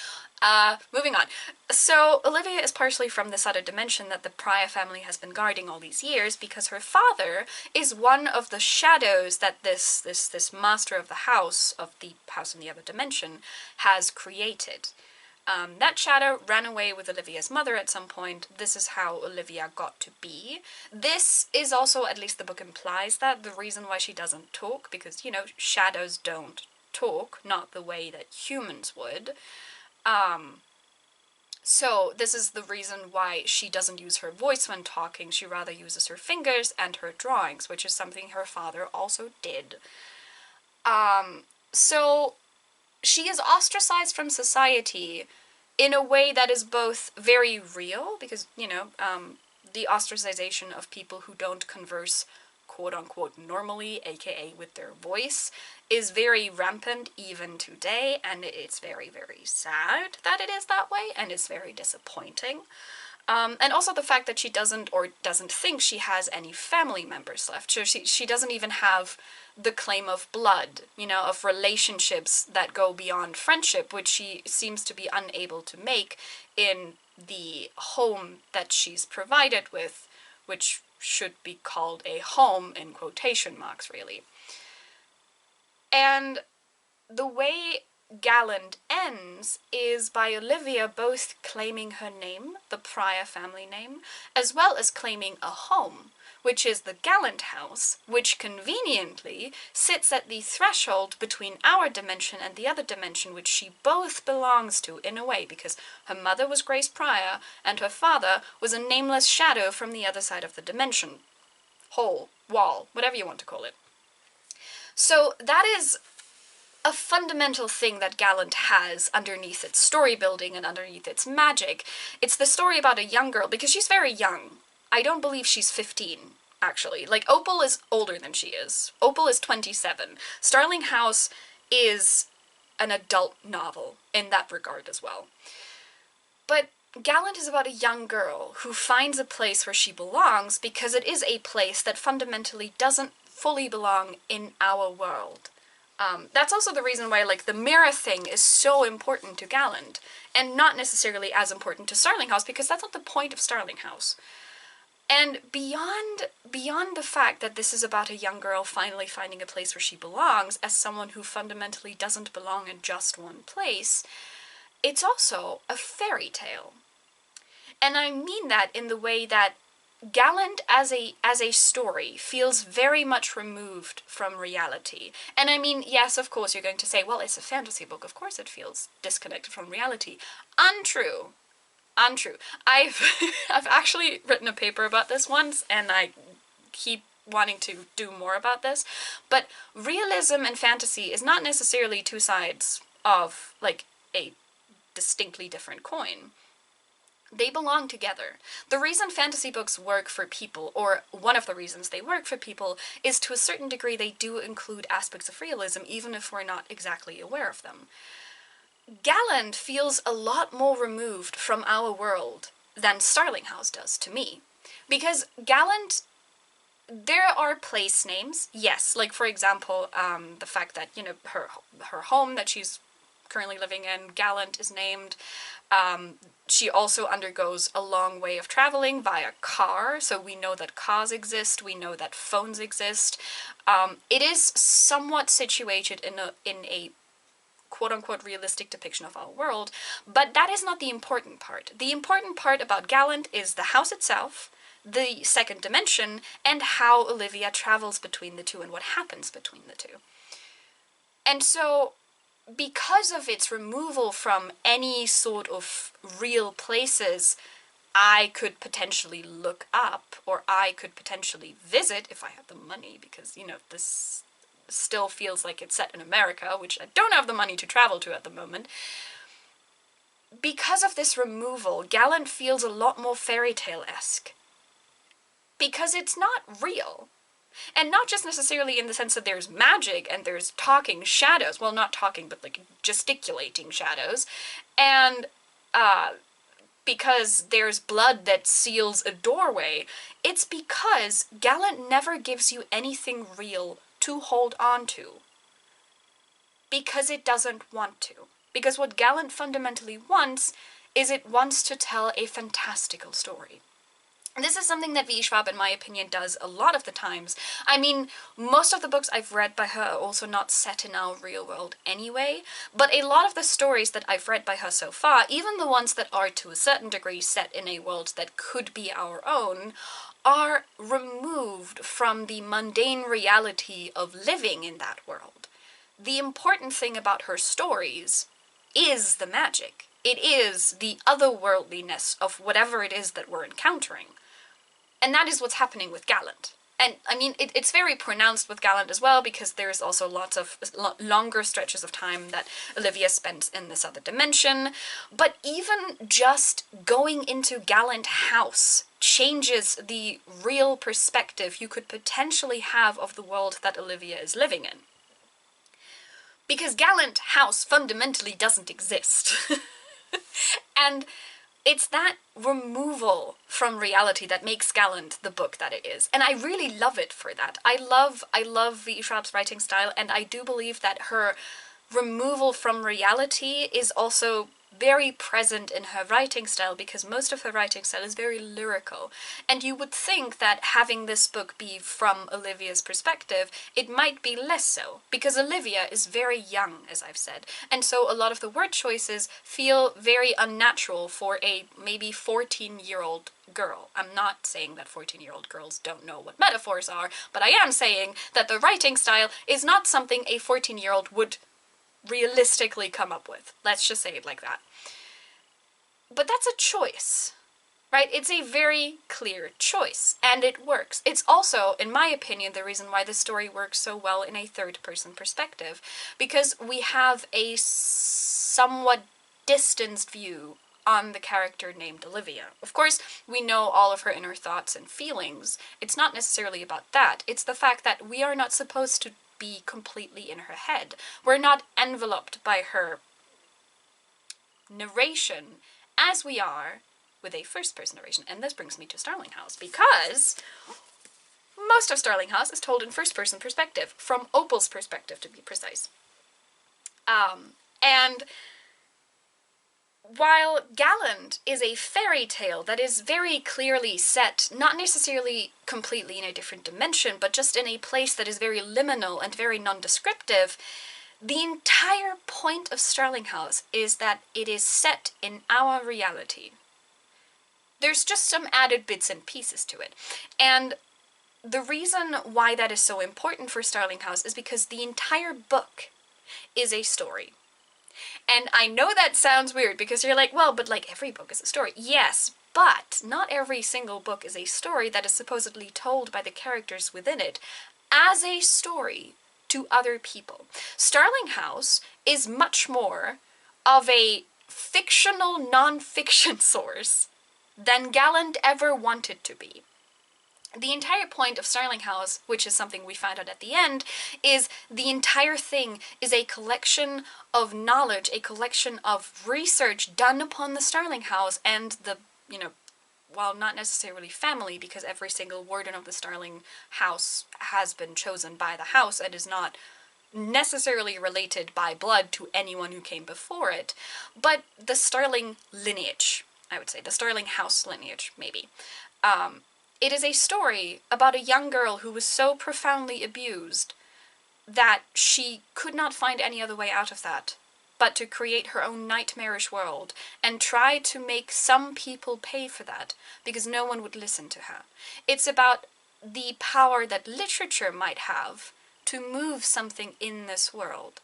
Moving on. So, Olivia is partially from this other dimension that the Prior family has been guarding all these years because her father is one of the shadows that this master of the house in the other dimension has created. That shadow ran away with Olivia's mother at some point. This is how Olivia got to be. This is also, at least the book implies that, the reason why she doesn't talk, because, you know, shadows don't talk, not the way that humans would. So this is the reason why she doesn't use her voice when talking. She rather uses her fingers and her drawings, which is something her father also did. So she is ostracized from society in a way that is both very real, because, you know, the ostracization of people who don't converse quote-unquote normally, aka with their voice, is very rampant even today, and it's very, very sad that it is that way, and it's very disappointing. And also the fact that she doesn't think she has any family members left. So she doesn't even have the claim of blood, you know, of relationships that go beyond friendship, which she seems to be unable to make in the home that she's provided with, which should be called a home in quotation marks, really. And the way Gallant ends is by Olivia both claiming her name, the Prior family name, as well as claiming a home, which is the Gallant house, which conveniently sits at the threshold between our dimension and the other dimension, which she both belongs to in a way, because her mother was Grace Prior, and her father was a nameless shadow from the other side of the dimension. Hole, wall, whatever you want to call it. So that is a fundamental thing that Gallant has underneath its story building and underneath its magic. It's the story about a young girl, because she's very young. I don't believe she's 15, actually. Like, Opal is older than she is. Opal is 27. Starling House is an adult novel in that regard as well. But Gallant is about a young girl who finds a place where she belongs because it is a place that fundamentally doesn't fully belong in our world. That's also the reason why, like, the mirror thing is so important to Gallant, and not necessarily as important to Starling House, because that's not the point of Starling House. And beyond the fact that this is about a young girl finally finding a place where she belongs, as someone who fundamentally doesn't belong in just one place, it's also a fairy tale. And I mean that in the way that Gallant as a story feels very much removed from reality. And I mean, yes, of course you're going to say, well, it's a fantasy book, of course it feels disconnected from reality. Untrue. Untrue. I've actually written a paper about this once, and I keep wanting to do more about this, but realism and fantasy is not necessarily two sides of, like, a distinctly different coin. They belong together. The reason fantasy books work for people, or one of the reasons they work for people, is to a certain degree they do include aspects of realism, even if we're not exactly aware of them. Gallant feels a lot more removed from our world than Starling House does to me. Because Gallant there are place names, yes. Like, for example, the fact that, you know, her home that she's currently living in, Gallant, is named. She also undergoes a long way of traveling via car, so we know that cars exist, we know that phones exist. It is somewhat situated in a quote-unquote realistic depiction of our world, but that is not the important part. The important part about Gallant is the house itself, the second dimension, and how Olivia travels between the two and what happens between the two. And so, because of its removal from any sort of real places I could potentially look up, or I could potentially visit if I had the money, because, you know, this still feels like it's set in America, which I don't have the money to travel to at the moment. Because of this removal, Gallant feels a lot more fairy tale-esque. Because it's not real. And not just necessarily in the sense that there's magic and there's talking shadows. Well, not talking, but like gesticulating shadows. And because there's blood that seals a doorway. It's because Gallant never gives you anything real to hold on to. Because it doesn't want to. Because what Gallant fundamentally wants is it wants to tell a fantastical story. And this is something that V. Schwab, in my opinion, does a lot of the times. I mean, most of the books I've read by her are also not set in our real world anyway, but a lot of the stories that I've read by her so far, even the ones that are to a certain degree set in a world that could be our own, are removed from the mundane reality of living in that world. The important thing about her stories is the magic. It is the otherworldliness of whatever it is that we're encountering. And that is what's happening with Gallant. And, I mean, it's very pronounced with Gallant as well, because there's also lots of longer stretches of time that Olivia spends in this other dimension. But even just going into Gallant House changes the real perspective you could potentially have of the world that Olivia is living in. Because Gallant House fundamentally doesn't exist. And it's that removal from reality that makes Gallant the book that it is. And I really love it for that. I love V. Schwab's writing style, and I do believe that her removal from reality is also very present in her writing style, because most of her writing style is very lyrical. And you would think that having this book be from Olivia's perspective, it might be less so, because Olivia is very young, as I've said, and so a lot of the word choices feel very unnatural for a maybe 14-year-old girl. I'm not saying that 14-year-old girls don't know what metaphors are, but I am saying that the writing style is not something a 14-year-old would realistically come up with. Let's just say it like that. But that's a choice, right? It's a very clear choice, and it works. It's also, in my opinion, the reason why the story works so well in a third-person perspective, because we have a somewhat distanced view on the character named Olivia. Of course, we know all of her inner thoughts and feelings. It's not necessarily about that. It's the fact that we are not supposed to be completely in her head. We're not enveloped by her narration as we are with a first-person narration. And this brings me to Starling House, because most of Starling House is told in first-person perspective, from Opal's perspective to be precise. And while Gallant is a fairy tale that is very clearly set, not necessarily completely in a different dimension, but just in a place that is very liminal and very nondescriptive, the entire point of Starling House is that it is set in our reality. There's just some added bits and pieces to it. And the reason why that is so important for Starling House is because the entire book is a story. And I know that sounds weird, because you're like, well, but like every book is a story. Yes, but not every single book is a story that is supposedly told by the characters within it as a story to other people. Starling House is much more of a fictional non-fiction source than Gallant ever wanted to be. The entire point of Starling House, which is something we find out at the end, is the entire thing is a collection of knowledge, a collection of research done upon the Starling House and the, well, not necessarily family, because every single warden of the Starling house has been chosen by the house and is not necessarily related by blood to anyone who came before it, but the Starling lineage, I would say, the Starling house lineage, maybe. It is a story about a young girl who was so profoundly abused that she could not find any other way out of that but to create her own nightmarish world and try to make some people pay for that because no one would listen to her. It's about the power that literature might have to move something in this world.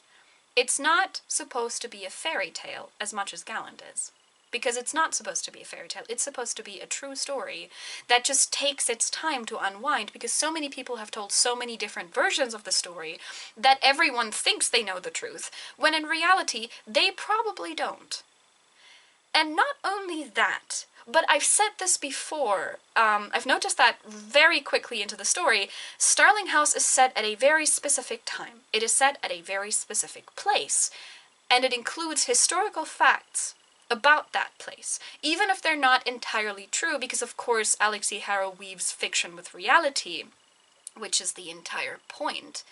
It's not supposed to be a fairy tale as much as Gallant is. Because it's not supposed to be a fairy tale. It's supposed to be a true story that just takes its time to unwind, because so many people have told so many different versions of the story that everyone thinks they know the truth, when in reality, they probably don't. And not only that, but I've said this before, I've noticed that very quickly into the story, Starling House is set at a very specific time. It is set at a very specific place, and it includes historical facts about that place, even if they're not entirely true, because of course Alex E. Harrow weaves fiction with reality, which is the entire point.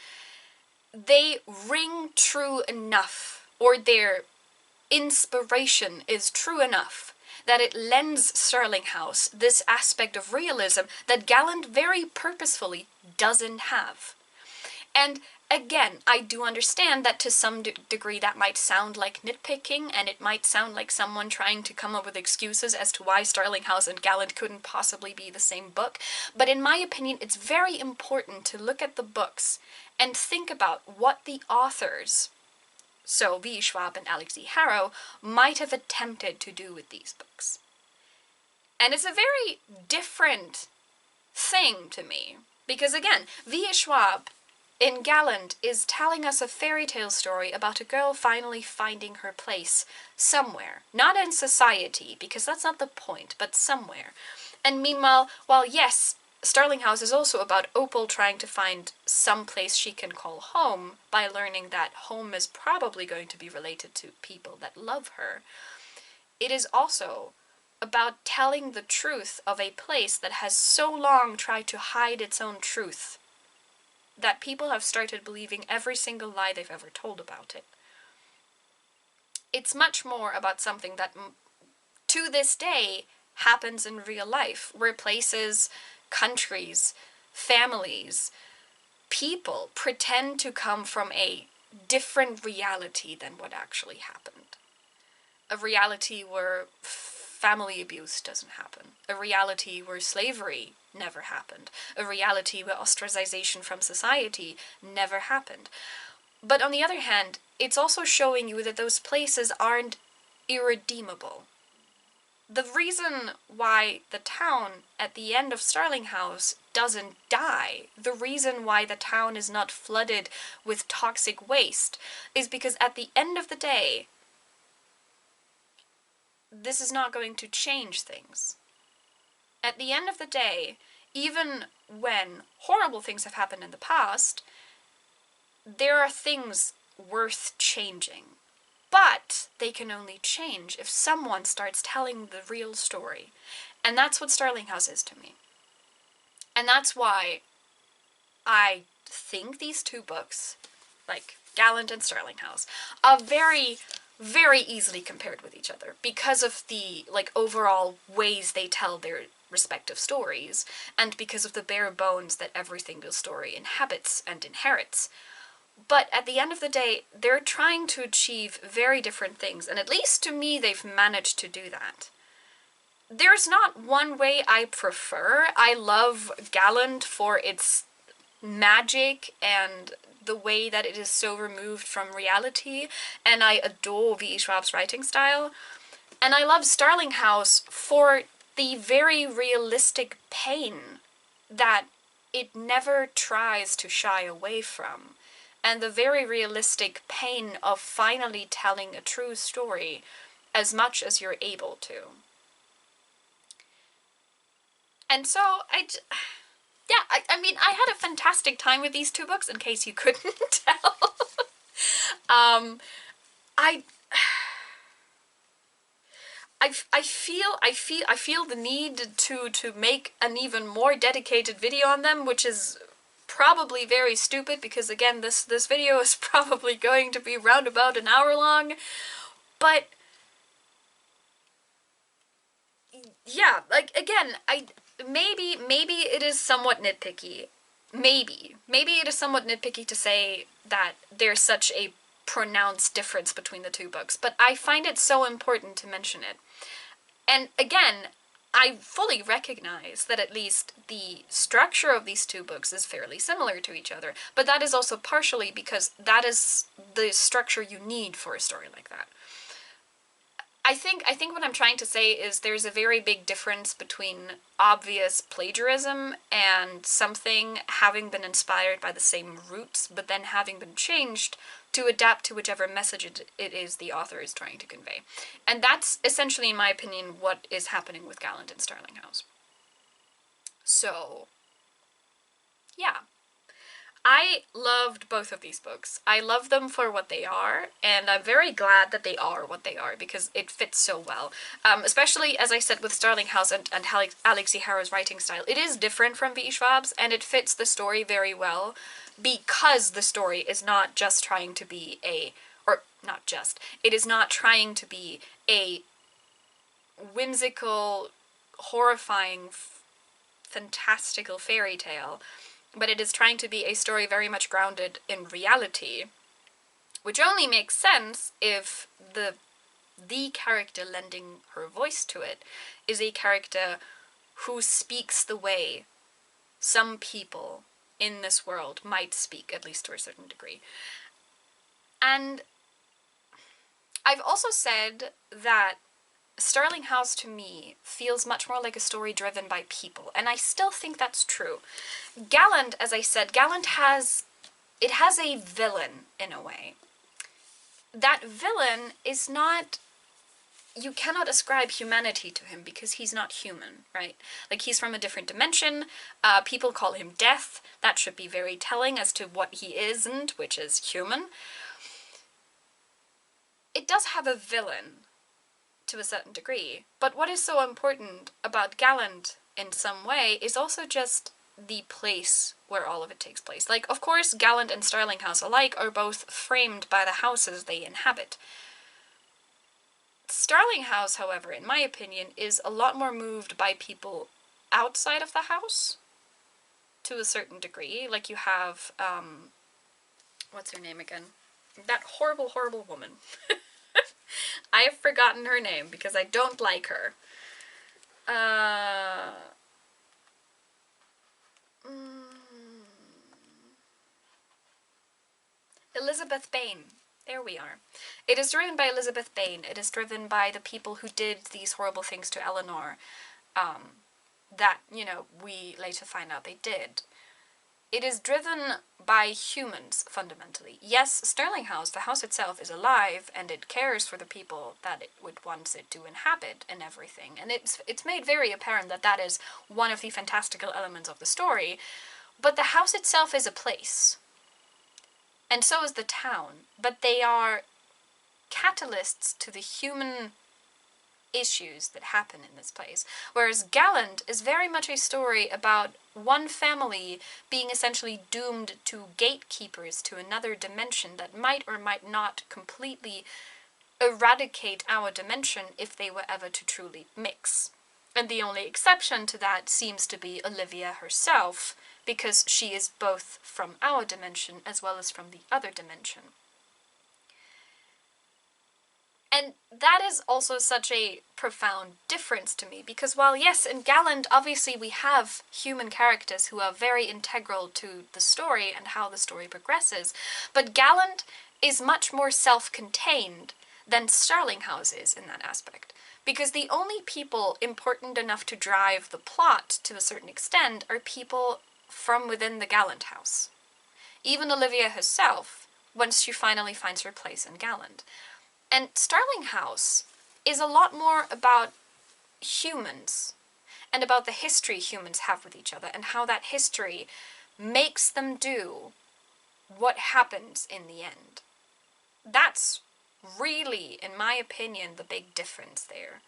They ring true enough, or their inspiration is true enough, that it lends Starling House this aspect of realism that Gallant very purposefully doesn't have. And again, I do understand that to some degree that might sound like nitpicking, and it might sound like someone trying to come up with excuses as to why Starling House and Gallant couldn't possibly be the same book, but in my opinion, it's very important to look at the books and think about what the authors, so V. Schwab and Alex E. Harrow, might have attempted to do with these books. And it's a very different thing to me, because again, V. Schwab in Gallant is telling us a fairy tale story about a girl finally finding her place somewhere. Not in society, because that's not the point, but somewhere. And meanwhile, while yes, Starling House is also about Opal trying to find some place she can call home by learning that home is probably going to be related to people that love her, it is also about telling the truth of a place that has so long tried to hide its own truth that people have started believing every single lie they've ever told about it. It's much more about something that, to this day, happens in real life, where places, countries, families, people pretend to come from a different reality than what actually happened. A reality where family abuse doesn't happen. A reality where slavery never happened. A reality where ostracization from society never happened. But on the other hand, it's also showing you that those places aren't irredeemable. The reason why the town at the end of Starling House doesn't die, the reason why the town is not flooded with toxic waste, is because at the end of the day, this is not going to change things. At the end of the day, even when horrible things have happened in the past, there are things worth changing. But they can only change if someone starts telling the real story. And that's what Starling House is to me. And that's why I think these two books, like Gallant and Starling House, are very, very easily compared with each other because of the overall ways they tell their respective stories, and because of the bare bones that every single story inhabits and inherits. But at the end of the day, they're trying to achieve very different things, and at least to me, they've managed to do that. There's not one way I prefer. I love Gallant for its magic and the way that it is so removed from reality, and I adore V. E. Schwab's writing style. And I love Starling House for the very realistic pain that it never tries to shy away from, and the very realistic pain of finally telling a true story as much as you're able to. And so, I mean, I had a fantastic time with these two books, in case you couldn't tell. I feel the need to make an even more dedicated video on them, which is probably very stupid because again this video is probably going to be round about an hour long, but yeah, like again, maybe it is somewhat nitpicky. Maybe it is somewhat nitpicky to say that there's such a pronounced difference between the two books, but I find it so important to mention it. And again, I fully recognize that at least the structure of these two books is fairly similar to each other, but that is also partially because that is the structure you need for a story like that. I think what I'm trying to say is there's a very big difference between obvious plagiarism and something having been inspired by the same roots, but then having been changed to adapt to whichever message it is the author is trying to convey. And that's essentially, in my opinion, what is happening with Gallant and Starling House. So, yeah. I loved both of these books. I love them for what they are, and I'm very glad that they are what they are, because it fits so well. Especially, as I said, with Starling House and Alex E. Harrow's writing style. It is different from V. Schwab's, and it fits the story very well, because the story is not just trying to be it is not trying to be a whimsical, horrifying, fantastical fairy tale, but it is trying to be a story very much grounded in reality, which only makes sense if the character lending her voice to it is a character who speaks the way some people in this world might speak, at least to a certain degree. And I've also said that Starling House, to me, feels much more like a story driven by people, and I still think that's true. Gallant, as I said, has a villain, in a way. That villain is not... You cannot ascribe humanity to him, because he's not human, right? Like, he's from a different dimension, people call him Death, that should be very telling as to what he isn't, which is human. It does have a villain, to a certain degree. But what is so important about Gallant, in some way, is also just the place where all of it takes place. Like, of course, Gallant and Starling House alike are both framed by the houses they inhabit. Starling House, however, in my opinion, is a lot more moved by people outside of the house, to a certain degree. Like, you have, what's her name again? That horrible, horrible woman. I have forgotten her name because I don't like her. Elizabeth Bain. There we are. It is driven by Elizabeth Bain. It is driven by the people who did these horrible things to Eleanor. That, we later find out they did. It is driven by humans, fundamentally. Yes, Starling House, the house itself, is alive, and it cares for the people that it would want it to inhabit and everything. And it's made very apparent that that is one of the fantastical elements of the story. But the house itself is a place. And so is the town. But they are catalysts to the human issues that happen in this place. Whereas Gallant is very much a story about one family being essentially doomed to gatekeepers to another dimension that might or might not completely eradicate our dimension if they were ever to truly mix. And the only exception to that seems to be Olivia herself, because she is both from our dimension as well as from the other dimension. And that is also such a profound difference to me, because while yes, in Gallant, obviously we have human characters who are very integral to the story and how the story progresses, but Gallant is much more self-contained than Starling House is in that aspect. Because the only people important enough to drive the plot to a certain extent are people from within the Gallant house. Even Olivia herself, once she finally finds her place in Gallant. And Starling House is a lot more about humans, and about the history humans have with each other, and how that history makes them do what happens in the end. That's really, in my opinion, the big difference there.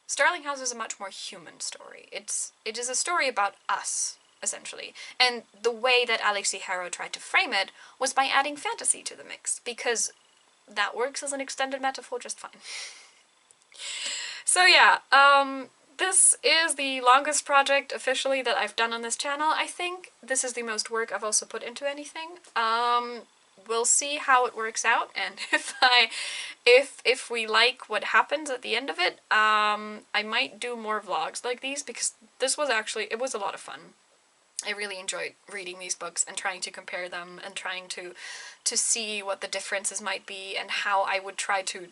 Starling House is a much more human story. It is a story about us, essentially. And the way that Alexi Harrow tried to frame it was by adding fantasy to the mix, because that works as an extended metaphor just fine. So yeah, this is the longest project officially that I've done on this channel. I think this is the most work I've also put into anything. We'll see how it works out, and if we like what happens at the end of it, I might do more vlogs like these, because this was actually, it was a lot of fun. I really enjoyed reading these books and trying to compare them and trying to see what the differences might be and how I would try to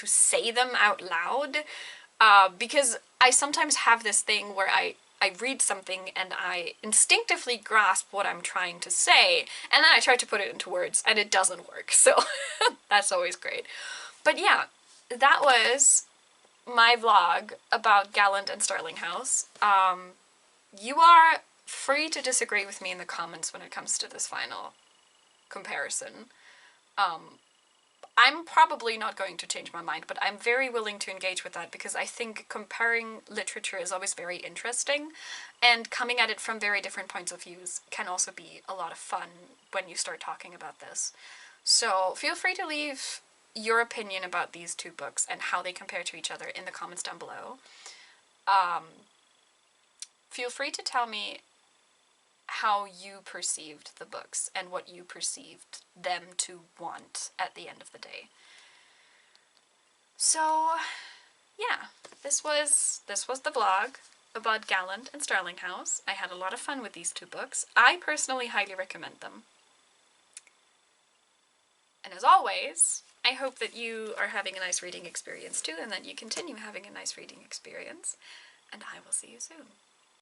say them out loud, because I sometimes have this thing where I read something and I instinctively grasp what I'm trying to say, and then I try to put it into words and it doesn't work, so that's always great. But yeah, that was my vlog about Gallant and Starling House. You are free to disagree with me in the comments when it comes to this final comparison. I'm probably not going to change my mind, but I'm very willing to engage with that, because I think comparing literature is always very interesting, and coming at it from very different points of views can also be a lot of fun when you start talking about this. So feel free to leave your opinion about these two books and how they compare to each other in the comments down below. Feel free to tell me how you perceived the books and what you perceived them to want at the end of the day. So yeah, this was the vlog about Gallant and Starling House. I had a lot of fun with these two books. I personally highly recommend them. And as always, I hope that you are having a nice reading experience too, and that you continue having a nice reading experience. And I will see you soon.